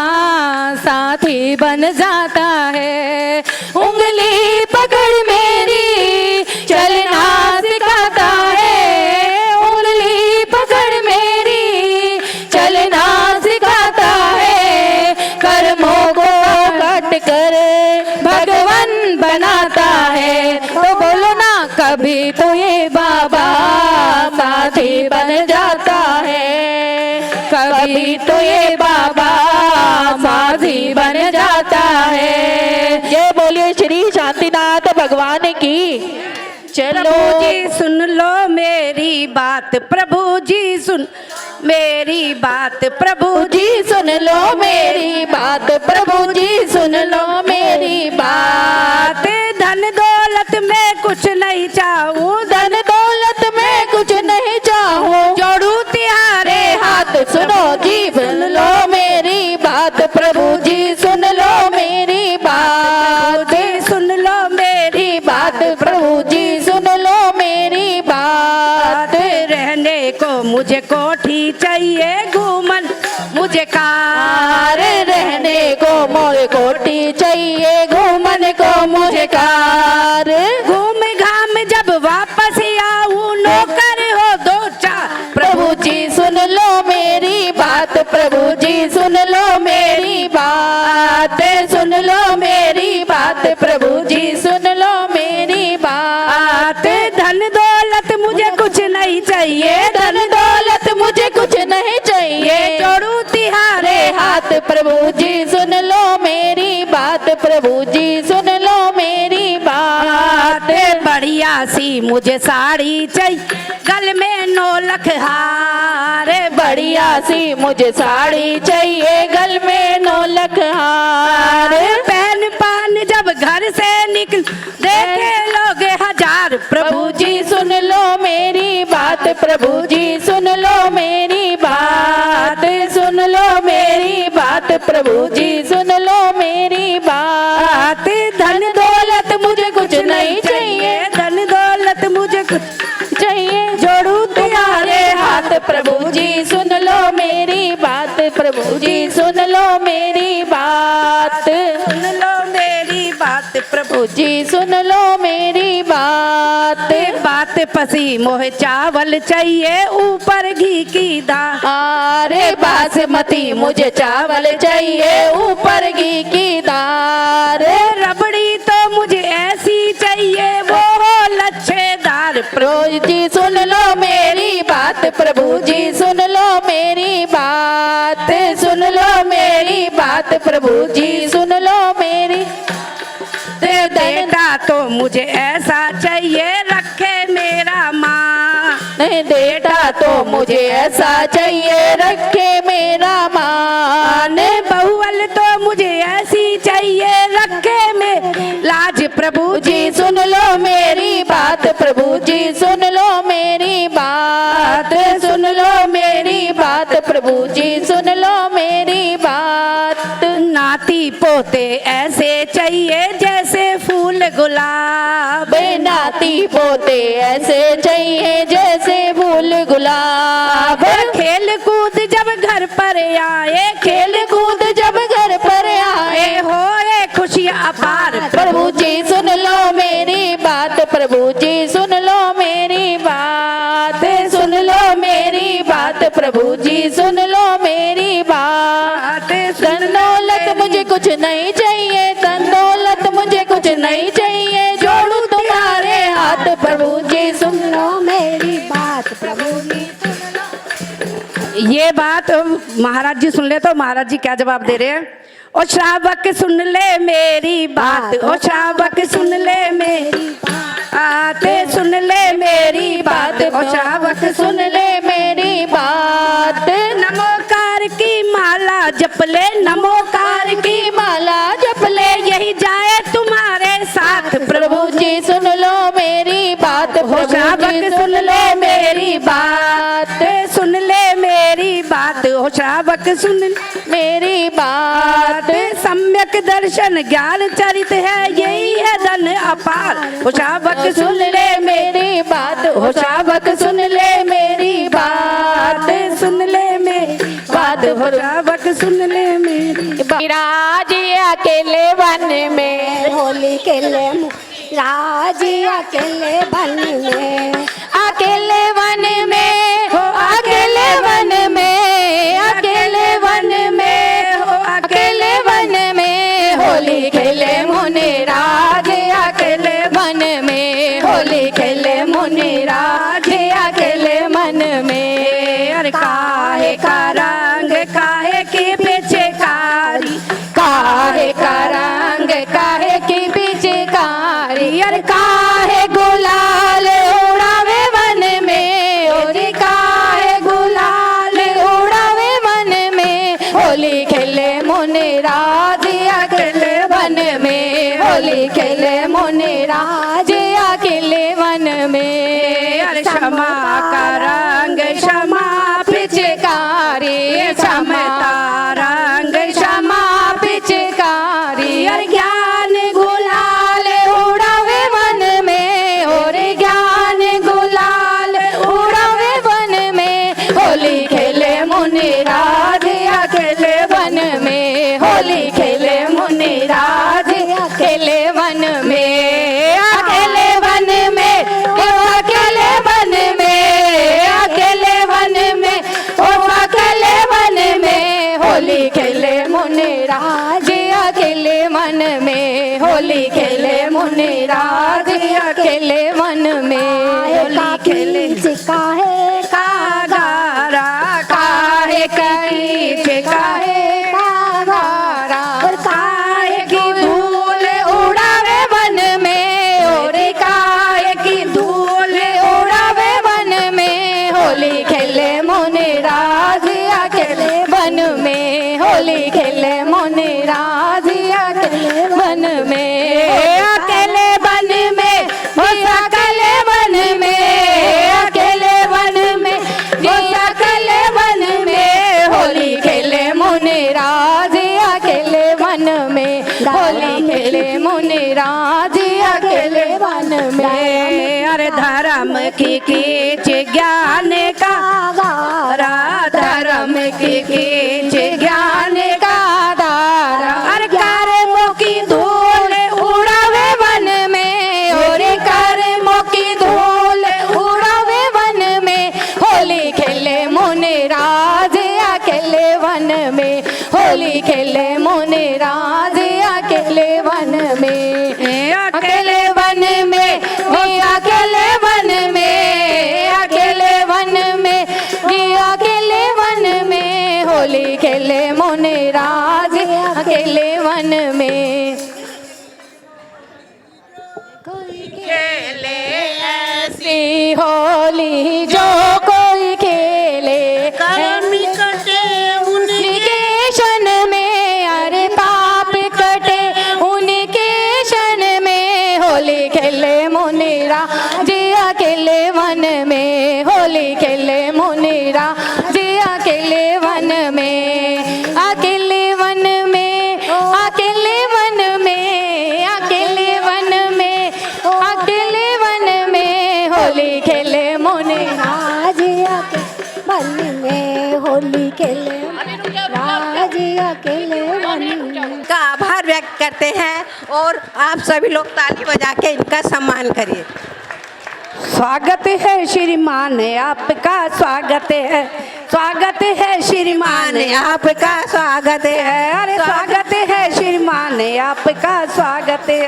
साथी बन जाता है। उंगली पकड़ मेरी चलना सिखाता है, उंगली पकड़ मेरी चलना सिखाता है, कर्मों को काट कर भगवान बनाता है। तो बोलो ना कभी तो ये बाबा साथी बन जाता है, कभी तो ये बाबा साथी बन जाता है। ये बोलिए श्री शांतिनाथ भगवान की। चलो प्रभु जी सुन लो मेरी बात, प्रभु जी सुन मेरी बात, प्रभु जी सुन लो मेरी बात, प्रभु जी सुन लो मेरी बात। धन दौलत में कुछ नहीं चाहूँ, धन दौलत में कुछ नहीं चाहूँ, जोड़ू तिहारे हाथ सुनो जी सुन लो मेरी बात, प्रभु जी सुन लो मेरी बात। जी सुन लो मेरी बात प्रभु जी सुन लो मेरी बात। रहने को मुझे कोठी चाहिए घूमन मुझे कार, रहने को मोरे कोठी चाहिए घूमन को मुझे कार। घूम घाम जब वापस आऊं नौकर हो दो चार, प्रभु जी सुन लो मेरी बात, प्रभु जी सुन लो मेरी बात, सुन लो मेरी बात, प्रभु जी सुन लो मेरी बात। धन दौलत मुझे कुछ नहीं चाहिए, धन दौलत मुझे कुछ नहीं चाहिए, जोड़ू तिहारे हाथ प्रभु जी सुन लो मेरी बात, प्रभु जी सुन लो मेरी बात। बढ़िया सी मुझे साड़ी चाहिए, गल में 9 लाख हार, बढ़िया सी मुझे साड़ी चाहिए, गल में 9 लाख हार। पहन पान जब घर से निकल देखे लोग हजार, प्रभु जी सुन लो मेरी बात, प्रभु जी सुन लो मेरी बात, सुन लो मेरी बात, प्रभु जी सुन लो मेरी बात। धन दौलत मुझे कुछ नहीं चाहिए, धन दौलत मुझे कुछ चाहिए, जोड़ू तुम्हारे हाथ प्रभु जी सुन लो मेरी बात, प्रभु जी सुन लो मेरी बात। सुन लो मेरी बात। बात प्रभु जी सुन लो मेरी बात। बात पसी मोह चावल चाहिए ऊपर घी की दाल। अरे बासमती मुझे चावल चाहिए ऊपर घी की दाल। रबड़ी तो मुझे ऐसी चाहिए वो लच्छेदार। प्रभु जी सुन लो मेरी बात। प्रभु जी सुन लो मेरी बात। सुन लो मेरी बात। प्रभु जी सुन लो मेरी। बेटा तो मुझे ऐसा चाहिए रखे मेरा माँ। नहीं बेटा तो मुझे ऐसा चाहिए रखे मेरा मान। बहुवल तो मुझे ऐसी चाहिए रखे में लाज। प्रभु जी सुन लो मेरी बात। प्रभु जी सुन लो मेरी बात। सुन लो मेरी बात। प्रभु जी सुन लो मेरी बात। नाती पोते ऐसे चाहिए जैसे फूल गुलाब। नाती पोते ऐसे चाहिए जैसे फूल गुलाब। खेल कूद जब घर पर आए। खेल कूद जब घर पर आए होए खुशियाँ अपार। प्रभु जी सुन लो मेरी बात। प्रभु जी सुन लो मेरी बात। सुन लो मेरी बात। प्रभु जी सुन लो मेरी बात। धन दौलत मुझे कुछ नहीं चाहिए। धन दौलत मुझे कुछ नहीं चाहिए। जोड़ू तुम्हारे हाथ। प्रभु जी सुन लो मेरी बात। प्रभु जी ये बात महाराज जी सुन ले तो महाराज जी क्या जवाब दे रहे हैं। ओ श्रावक सुन ले मेरी बात। ओ श्रावक सुन ले मेरी बात। सुन ले मेरी बात। ओ श्रावक सुन ले मेरी बात। नमोकार की माला जप ले। नमोकार की माला जप ले यही जाए तुम्हारे साथ। प्रभु जी सुन लो मेरी बात। हो श्रावक सुन ले मेरी बात। सुन ले मेरी बात। हो श्रावक सुन मेरी बात। सम्यक दर्शन ज्ञान चरित है यही है धन अपार। हो श्रावक सुन ले मेरी बात। हो श्रावक सुन ले मेरी बात। सुन ले मेरी बात। हो श्रावक सुन ले मेरी बात। राज अकेले वन में होली खेले राज अकेले बन में। अकेले वन में हो अकेले वन में। अकेले वन में हो अकेले वन में होली खेले मुनि राज। अकेले वन में होली खेले मुनि राज। अकेले मन में। अरे काहे का रंग काहे के पीछे कारी। काहे का रंग काहे की पिचकारी। अरे काहे गुलाल उड़ावे वन में। और काहे गुलाल उड़ावे वन में होली खेले मुनि राज। अकेले वन में होली खेले मुनि राज। अकेले वन में। अरे क्षमा का रंग क्षमा पिचकारी। क्षमता रंग क्षमा पिचकारी। अरे ज्ञान गुलाल उड़ावे वन में। और ज्ञान गुलाल उड़ावे वन में होली खेले मुनि राज। अकेले वन में होली खेले मुनि राज। अकेले वन में। अकेले वन में ओ अकेले वन में। अकेले वन में ओ अकेले वन में होली खेले मुनि राज। अकेले वन में होली खेले मुनि राज। अकेले वन में होली खेले। काहे का गारा काहे की काहे गारा। और काहे की धूल उड़ावे वन में। और काहे की धूल उड़ावे वन में होली खेले मुनि राज। अकेले वन में होली खेले मुनि राज। अकेले वन में। अकेले वन में अकेले वन में। अकेले वन में अकेले वन में होली खेले मुनि राज। अकेले वन में होली खेले मुनि राज। अकेले वन में। अरे धर्म की कीच ज्ञान का गारा। धर्म की कीच ज्ञान का दारा। अरे कर्मों की धूल उड़ा खेले मुनिराज अकेले वन में, अकेले वन में, अकेले वन में, अकेले वन में, अकेले वन में होली खेले मुनिराज अकेले वन में। खेले ऐसी होली जो कोई खेले कर्म कटे उनके क्षण में, अरे पाप कटे उनके क्षण में होली खेले मुनिराज अकेले वन में, होली खेले मुनिराज अकेले वन में, अकेले वन में, अकेले वन में, अकेले वन में, अकेले वन में होली खेले मुनिराज राज अकेले वन में, होली खेले राज अकेले वन में। का आभार व्यक्त करते हैं और आप सभी लोग ताली बजा के इनका सम्मान करिए। स्वागत है श्रीमान आपका, स्वागत है, स्वागत है श्रीमान आपका स्वागत है। अरे स्वागत है श्रीमान आपका, स्वागत है,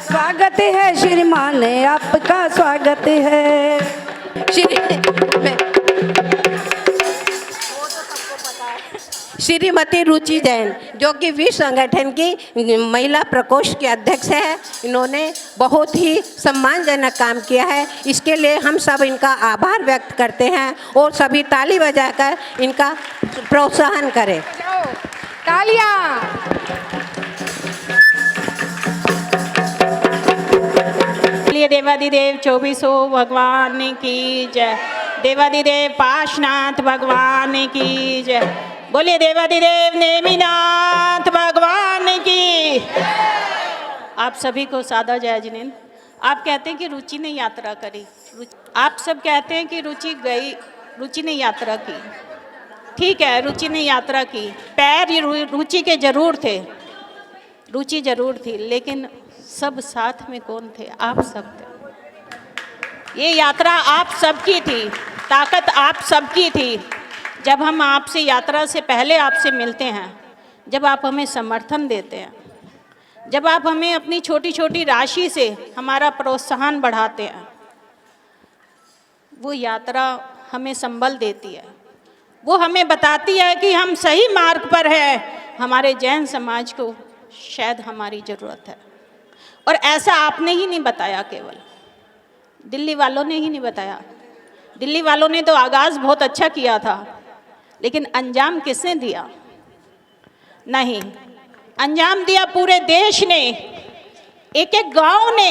स्वागत है श्रीमान आपका, स्वागत है। श्रीमती रुचि जैन जो कि विश्व संगठन की महिला प्रकोष्ठ के अध्यक्ष है, इन्होंने बहुत ही सम्मानजनक काम किया है। इसके लिए हम सब इनका आभार व्यक्त करते हैं और सभी ताली बजाकर इनका प्रोत्साहन करें। तालियां। बोलिए देवादिदेव 24 भगवान की जय, देवादिदेव पाशनाथ भगवान की जय, बोलिए देवादिदेव नेमिनाथ भगवान की। आप सभी को सादा जय जिनेंद्र। आप कहते हैं कि रुचि ने यात्रा करी, आप सब कहते हैं कि रुचि गई, रुचि ने यात्रा की। ठीक है, रुचि ने यात्रा की, पैर रुचि के जरूर थे, रुचि जरूर थी, लेकिन सब साथ में कौन थे? आप सब थे। ये यात्रा आप सबकी थी, ताकत आप सबकी थी। जब हम आपसे यात्रा से पहले आपसे मिलते हैं, जब आप हमें समर्थन देते हैं, जब आप हमें अपनी छोटी छोटी राशि से हमारा प्रोत्साहन बढ़ाते हैं, वो यात्रा हमें संबल देती है, वो हमें बताती है कि हम सही मार्ग पर हैं। हमारे जैन समाज को शायद हमारी ज़रूरत है। और ऐसा आपने ही नहीं बताया, केवल दिल्ली वालों ने ही नहीं बताया। दिल्ली वालों ने तो आगाज़ बहुत अच्छा किया था, लेकिन अंजाम किसने दिया? नहीं, अंजाम दिया पूरे देश ने, एक एक गांव ने,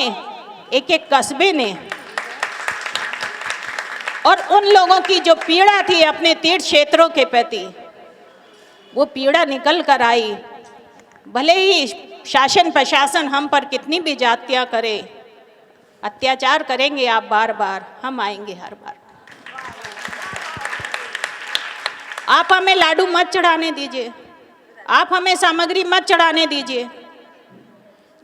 एक एक कस्बे ने। और उन लोगों की जो पीड़ा थी अपने तीर्थ क्षेत्रों के प्रति, वो पीड़ा निकल कर आई। भले ही शासन प्रशासन हम पर कितनी भी जातियां करे, अत्याचार करेंगे आप बार बार, हम आएंगे हर बार। आप हमें लाडू मत चढ़ाने दीजिए, आप हमें सामग्री मत चढ़ाने दीजिए।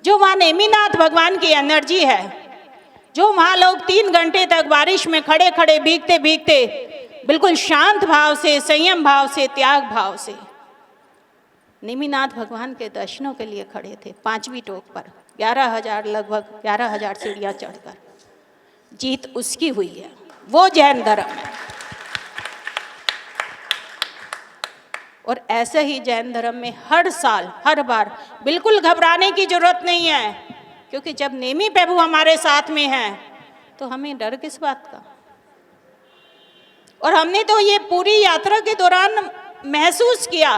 जो वहाँ नेमिनाथ भगवान की एनर्जी है, जो वहाँ लोग 3 घंटे तक बारिश में खड़े खड़े भीगते भीगते बिल्कुल शांत भाव से, संयम भाव से, त्याग भाव से नेमिनाथ भगवान के दर्शनों के लिए खड़े थे। 5वीं टोक पर 11,000, लगभग 11,000 सीढ़ियाँ चढ़कर जीत उसकी हुई है। वो जैन धर्म है। और ऐसे ही जैन धर्म में हर साल, हर बार बिल्कुल घबराने की जरूरत नहीं है, क्योंकि जब नेमी प्रभु हमारे साथ में हैं तो हमें डर किस बात का। और हमने तो ये पूरी यात्रा के दौरान महसूस किया।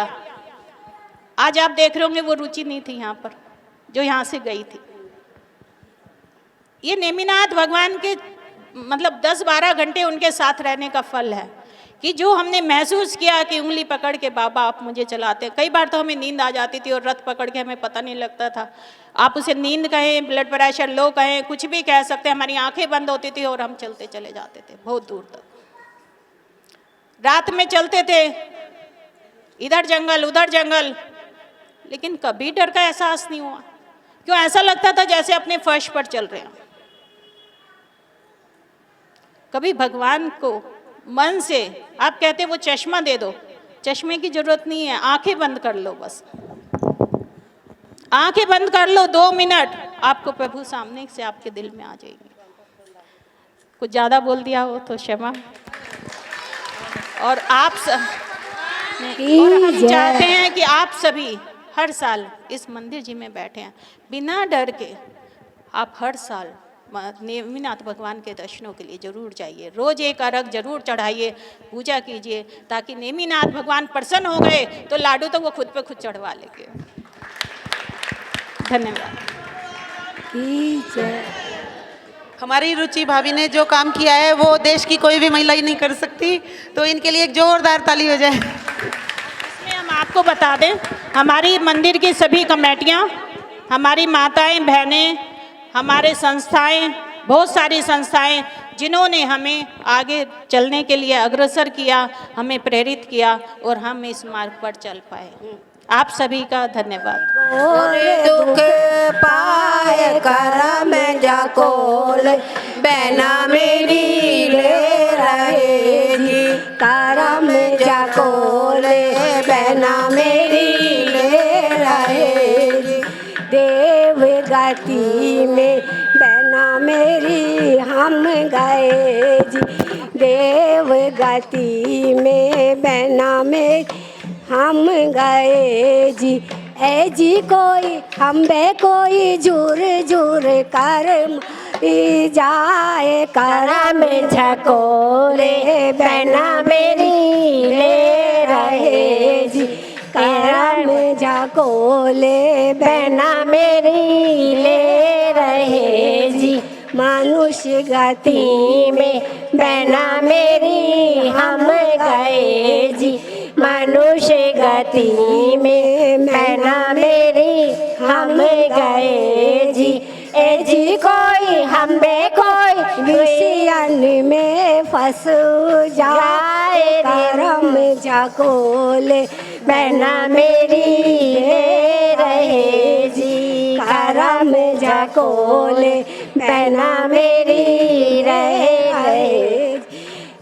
आज आप देख रहे होंगे वो रुचि नहीं थी यहाँ पर, जो यहाँ से गई थी। ये नेमिनाथ भगवान के मतलब 10-12 घंटे उनके साथ रहने का फल है कि जो हमने महसूस किया कि उंगली पकड़ के बाबा आप मुझे चलाते। कई बार तो हमें नींद आ जाती थी और रथ पकड़ के हमें पता नहीं लगता था। आप उसे नींद कहें, ब्लड प्रेशर लो कहें, कुछ भी कह सकते हैं, हमारी आंखें बंद होती थी और हम चलते चले जाते थे बहुत दूर तक। रात में चलते थे, इधर जंगल उधर जंगल, लेकिन कभी डर का एहसास नहीं हुआ। क्यों? ऐसा लगता था जैसे अपने फर्श पर चल रहे हैं। कभी भगवान को मन से, आप कहते वो चश्मा दे दो, चश्मे की जरूरत नहीं है, आंखें बंद कर लो बस। आंखें बंद कर लो 2 मिनट, आपको प्रभु सामने से आपके दिल में आ जाएगी। कुछ ज़्यादा बोल दिया हो तो क्षमा। और और हम चाहते हैं कि आप सभी हर साल इस मंदिर जी में बैठे हैं, बिना डर के आप हर साल नेमिनाथ भगवान के दर्शनों के लिए जरूर जाइए। रोज एक अर्घ जरूर चढ़ाइए, पूजा कीजिए, ताकि नेमिनाथ भगवान प्रसन्न हो गए तो लाडू तो वो खुद पे खुद चढ़वा लेंगे। धन्यवाद। हमारी रुचि भाभी ने जो काम किया है वो देश की कोई भी महिला ही नहीं कर सकती, तो इनके लिए एक जोरदार ताली हो जाए। इसमें हम आपको बता दें, हमारी मंदिर की सभी कमेटियाँ, हमारी माताएं बहनें, हमारे संस्थाएं, बहुत सारी संस्थाएं जिन्होंने हमें आगे चलने के लिए अग्रसर किया, हमें प्रेरित किया और हम इस मार्ग पर चल पाए। आप सभी का धन्यवाद। दुख पाए करम जाकोल, बहना मेरी ले रहेगी। करम जाकोल, बहना मेरी ले रहेगी। देव गति में बहना मेरी हम गए जी। देव गति में बहना मेरी हम गए जी। ए जी कोई हम बे कोई झूर झूर कर जाए। करम झकोरे बहना मेरी ले रहे जी। करम झकोले बहना मेरी ले रहे जी। मनुष्य गति में बहना मेरी हम गए जी। मनुष्य गति में बहना मेरी हम गए जी। ए जी कोई हम बे कोई विषयन में फंस जाए। करम झकोले बहना मेरी ले रहे जी। करम झकोले बहना मेरी रहे।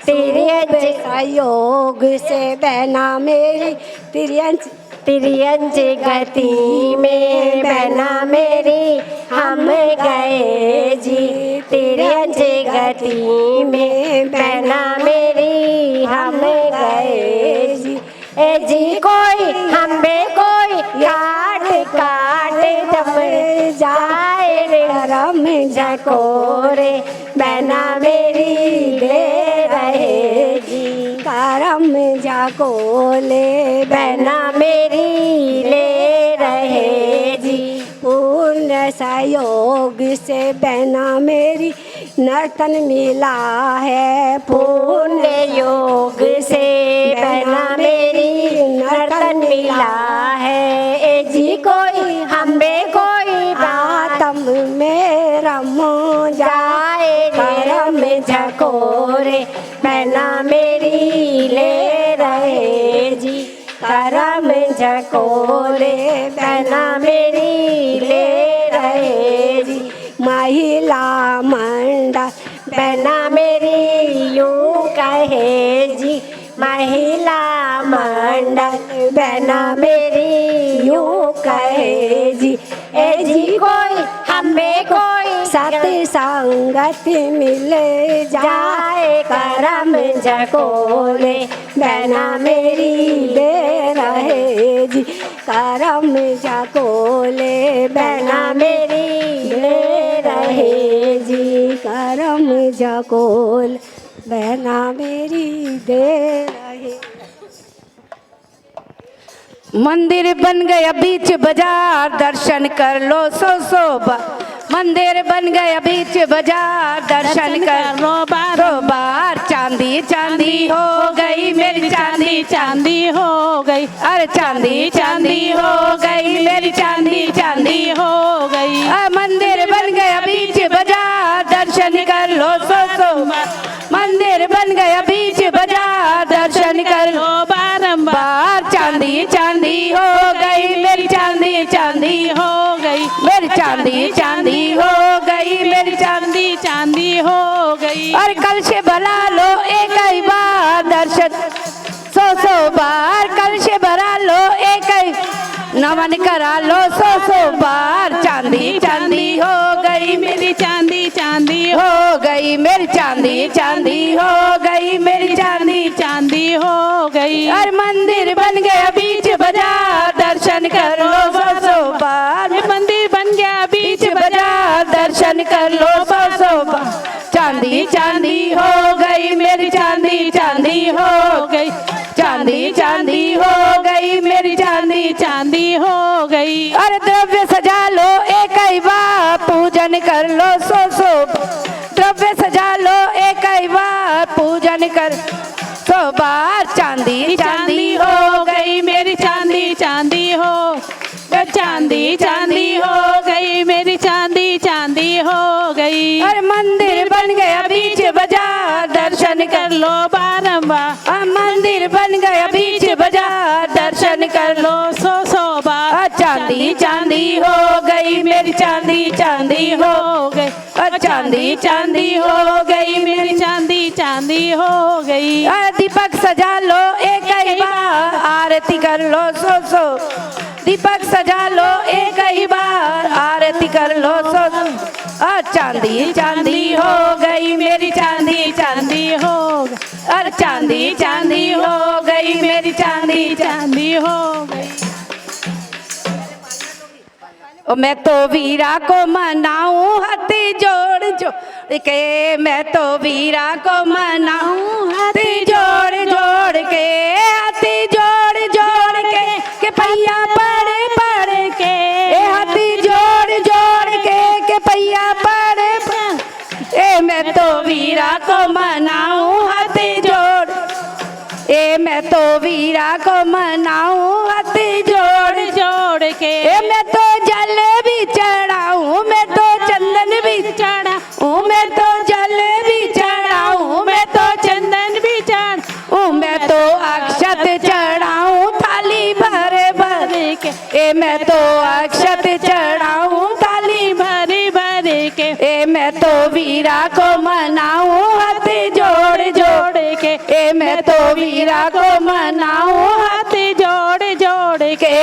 तिरंज सहयोग से बहना मेरी तिरंज गति में बहना मेरी हम गए जी। तिरंज गति में बहना मेरी हम गए जी। ए जी कोई हम बे कोई काट काट दम जाए। करम झकोरे बहना मेरी ले रहे जी। करम झकोले बहना मेरी ले रहे जी। पूर्ण सहयोग से बहना मेरी नर्तन मिला है। पूर्ण योग से बहना मेरी नर्तन मिला है। ए जी कोई हम बे कोई आत्म में रम जाए। करम झकोरे बहना मेरी ले रहे जी। करम झकोरे बहना मेरी ले रहे जी। महिला मंडल बहना मेरी यूं कहे जी। महिला मंडल बहना मेरी यूं कहे जी। ए जी कोई हमें कोई सत्संगत मिल जाए। करम झकोले बहना मेरी ले रहे जी। करम झकोले बहना मेरी ले रहे जी। करम झकोल बहना मेरी दे रहे। मंदिर बन गया बीच बाजार, दर्शन कर लो सो मंदिर बन गया बीच बाजार, दर्शन कर लो बार। चांदी चांदी हो गई मेरी चांदी चांदी हो गई। अरे चांदी चांदी हो गई मेरी चांदी चांदी हो गई। मंदिर बन गया बीच बाजार, दर्शन कर लो सो मंदिर बन गया बीच बाजार, दर्शन कर लो बारंबार। चांदी चांदी हो गई मेरी चांदी चांदी हो गई। मेरी चांदी चांदी हो गई मेरी चांदी चांदी हो गई। और कल से भरा लो एक ही बार दर्शन, सौ बार कल से भरा लो एक ही नमन का करा लो सौ बार। चांदी चांदी हो गई मेरी चांदी चांदी हो गई मेरी चांदी चांदी हो गई मेरी चांदी चांदी हो गई। और मंदिर बन गया बीच बाजार, दर्शन कर लो सौ बार। मंदिर बन गया बीच बाजार, दर्शन कर लो सौ बार। चांदी चांदी हो गई मेरी चांदी चांदी हो गई। चांदी चांदी हो गई मेरी चांदी चांदी हो गई। अरे द्रव्य सजा लो एक ही बार, पूजन कर लो सौ द्रव्य सजा लो एक ही बार, पूजन कर 100 बार। चांदी चांदी हो गई मेरी चांदी चांदी हो। चांदी चांदी हो गई मेरी चांदी चांदी हो गई। अरे मंदिर बन गया बीच बाजार, दर्शन कर लो बारंबार। मंदिर बन गया बीच बाजार, दर्शन कर लो सौ बार। चांदी चांदी हो गई मेरी चांदी चांदी हो गई। चांदी चांदी हो गई मेरी चांदी चांदी हो गई। दीपक सजा लो एक ही बार, आरती कर लो सौ दीपक सजा लो एक ही बार, आरती कर लो सौ। चांदी चांदी हो गई मेरी चांदी चांदी हो गई। अरे चांदी चांदी हो गई मेरी चांदी चांदी हो गई। मैं तो वीरा को मनाऊं हाथी जोड़ जोड़ के। मैं तो वीरा को मनाऊं हाथी जोड़ जोड़ के। हाथी जोड़ जोड़ के पैया पड़े पड़े के। हाथी जोड़ जोड़ के पैया पड़े पड़े। मैं तो वीरा को मनाऊं हाथी जोड़। मैं तो वीरा को मनाऊं हाथी जोड़ जोड़ के। मैं तो जल भी चढ़ाऊं, मैं तो चंदन भी चढ़ाऊं, मैं तो जल भी चढ़ाऊं, मैं तो चंदन भी चढ़ाऊं, मैं तो अक्षत चढ़ाऊं थाली भरे भरे के। मैं तो अक्षत चढ़ाऊं थाली भरे भरे के। मैं तो वीरा को मनाऊं हाथी जोड़ जोड़ के। मैं तो वीरा को मनाऊं हाथी जोड़ जोड़ के।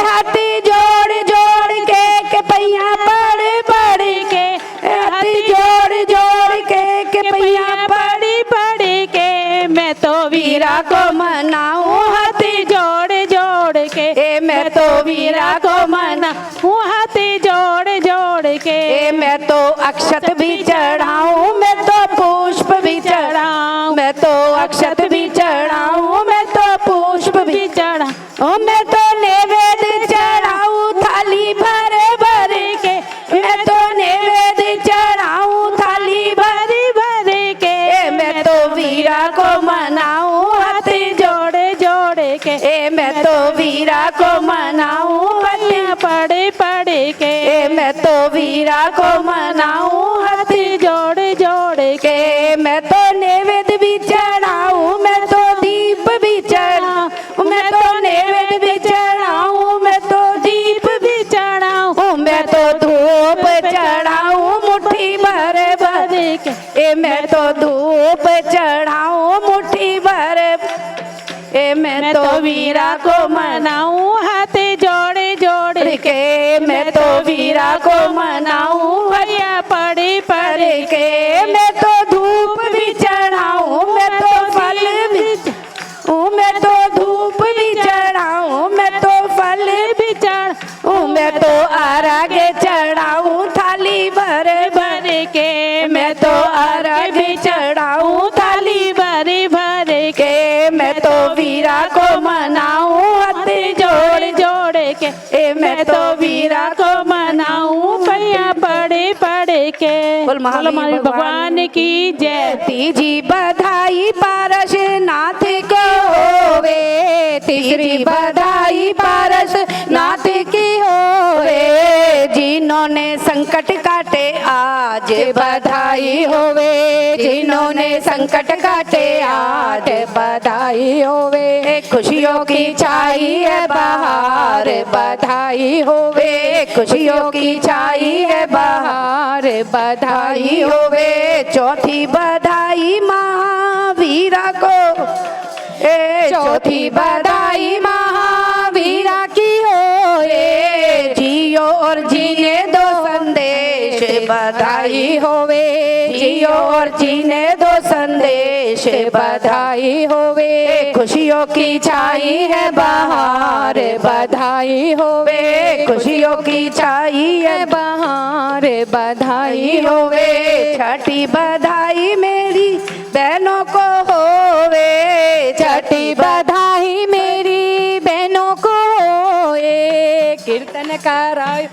हाथी जोड़ जोड़ के पैया पड़े पड़े के। हाथी जोड़ जोड़ के पैया पड़े पड़े के। मैं तो वीरा को मनाऊं हाथी जोड़ जोड़ के। मैं तो वीरा को मनाऊं हाथी जोड़ जोड़ के। मैं तो अक्षत भी चढ़ाऊं, मैं तो पुष्प भी चढ़ाऊं, मैं तो अक्षत भी चढ़ाऊं, मैं तो पुष्प भी चढ़ाऊं, मैं तो नैवेद्य चढ़ाऊं थाली भरे भरे के। मैं तो नैवेद्य चढ़ाऊं थाली भरे भरे के। मैं तो वीरा को मनाऊं हाथी जोड़े जोड़े के। मैं तो वीरा को मनाऊं हाथी पड़े पड़े के। मैं तो वीरा को मनाऊं हाथी जोड़े जोड़े के। मैं तो नैवेद्य भी चढ़ाऊं, मैं तो दीप भी चढ़ाऊं, मैं तो नैवेद्य भी चढ़ाऊं, मैं तो दीप भी चढ़ाऊं, मैं तो धूप चढ़ाऊं मुट्ठी भरे भरे के। मैं तो धूप चढ़ाऊं मुट्ठी भरे। मैं तो वीरा को मनाऊं हाथी जोड़े जोड़े के। मैं तो वीरा को मनाऊं भैया पड़े पड़े के। मैं तो धूप भी चढ़ाऊं, मैं तो फल भी मैं तो धूप भी चढ़ाऊं, मैं तो फल भी चढ़ाऊं, मैं तो आरागे चढ़ाऊं थाली भरे भरे के। मैं तो आरागे चढ़ाऊं थाली भरे भरे के। मैं तो वीरा को मनाऊं हाथी जोड़ जोड़ के। मैं तो वीरा को मनाऊं भैया पड़े पड़े के। बोल महावीर भगवान की जय। तीजी बधाई पारस नाथ को होवे, तीसरी बधाई पारस नाथ की होवे। जिन्होंने संकट काटे आज बधाई होवे, जिन्होंने संकट काटे आज बधाई होवे। खुशियों की छाई है बहार बधाई होवे, खुशियों की छाई है बहार बधाई होवे। चौथी बधाई महावीरा को, चौथी बधाई महावीरा की होए। बधाई होवे, जियो और जीने दो संदेश बधाई होवे, खुशियों की छाई है बहार बधाई होवे, खुशियों की छाई है बहार बधाई होवे, छठी बधाई मेरी बहनों को होवे, छठी बधाई मेरी बहनों को होए, कीर्तन कराए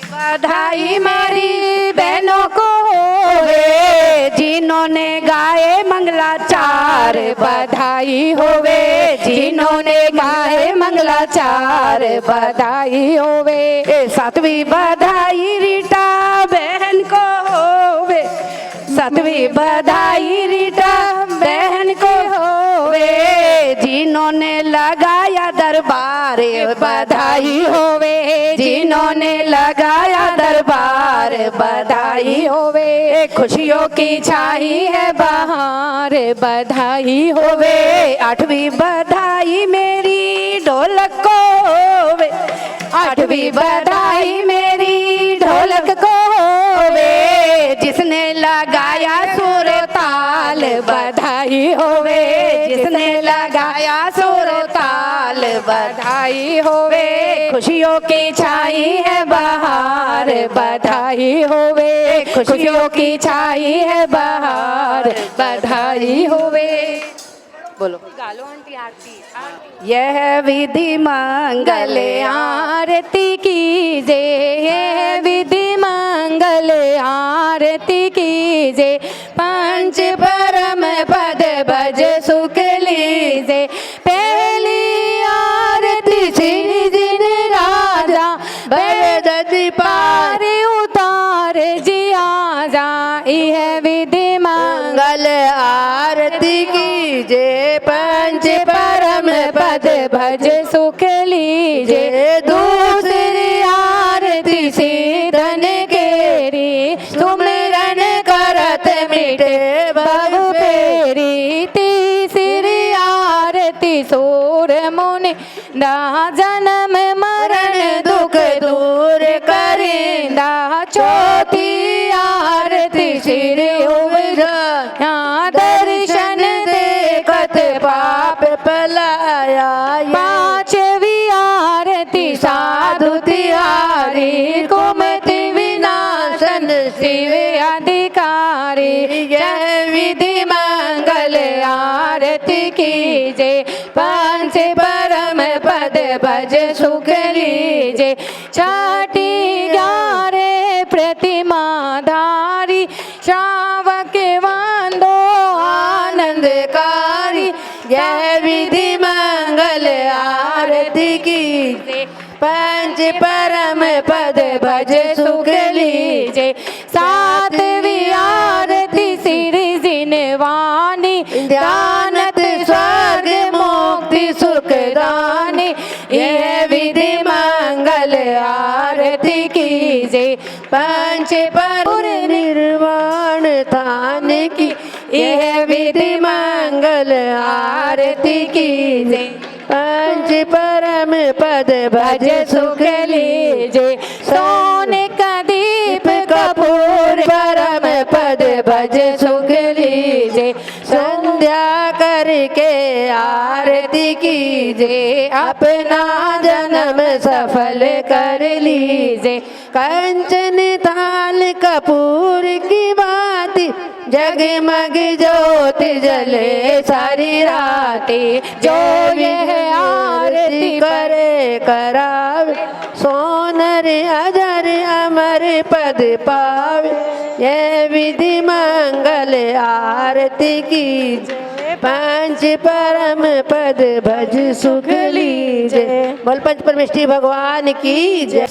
बधाई मेरी बहनों को होवे, जिन्होंने गाए मंगलाचार बधाई होवे, जिन्होंने गाए मंगलाचार बधाई होवे, सातवीं बधाई रीटा बहन को होवे, सातवीं बधाई रीटा बहन को होवे, जिन्होंने लगाया दरबार बधाई होवे, जिन्होंने लगाया दरबार बधाई होवे, खुशियों की छाई है बहार बधाई होवे, आठवीं बधाई मेरी ढोलक को होवे, आठवीं बधाई मेरी ढोलक को होवे, जिसने लगाया सुर ताल बधाई होवे, जिसने लगाया सुर ताल बधाई होवे, खुशियों की छाई है बहार बधाई होवे, खुशियों की छाई है बहार बधाई होवे। बोलो गालो आंटी आरती। यह विधि मंगल आरती कीजे, यह विधि मंगल आरती कीजे, पंच परम पद भज सुख लीजे, पहली आरती श्री जिन राजा बरदति पार उतार जी आजा, यह विधि मंगल आरती कीजे, पंच परम पद भज सुख लीजे, दूसरी आरती सीधन केरी, सुमिरन करत मिटे बहु फेरी, तीसरी आरती सूर मुनि दा जन्म मरण दुख दूर करिंदा, चौथी आरती श्री यहाँ दर्शन देखत पाप पलाया, पांचवी आरती साधु तिहारी, कुमति विनाशन शिव अधिकारी, यह विधि मंगल आरती कीजे, पंच परम पद भज सुख लीजे, छठी ग्यारह प्रतिमा धारी, श्रावक वांदो आनंदकारी, यह विधि मंगल आरती कीजे, पंच परम पद भज सुख लीजे, सातवीं आरती श्री जिनवानी, ध्यानत स्वर्ग मुक्ति सुखदानी, यह विधि मंगल आरती कीजे, पंच पर निर्वाण थान की, यह विधि मंगल आरती कीजे, पंच परम पद भज सुख लीजे, सोने का दीप कपूर परम पद भज सुख लीजे, संध्या करके आरती कीजे, अपना जन्म सफल कर लीजे, कंचन थाल कपूर की बाती, जगमग ज्योत जले सारी राती, जो यह आरती करे करावे, सोनर अजर अमर पद पावे, यह विधि मंगल आरती कीजे, पंच परम पद भज सुख लीजे। बोल पंच परमेष्ठी भगवान की जय।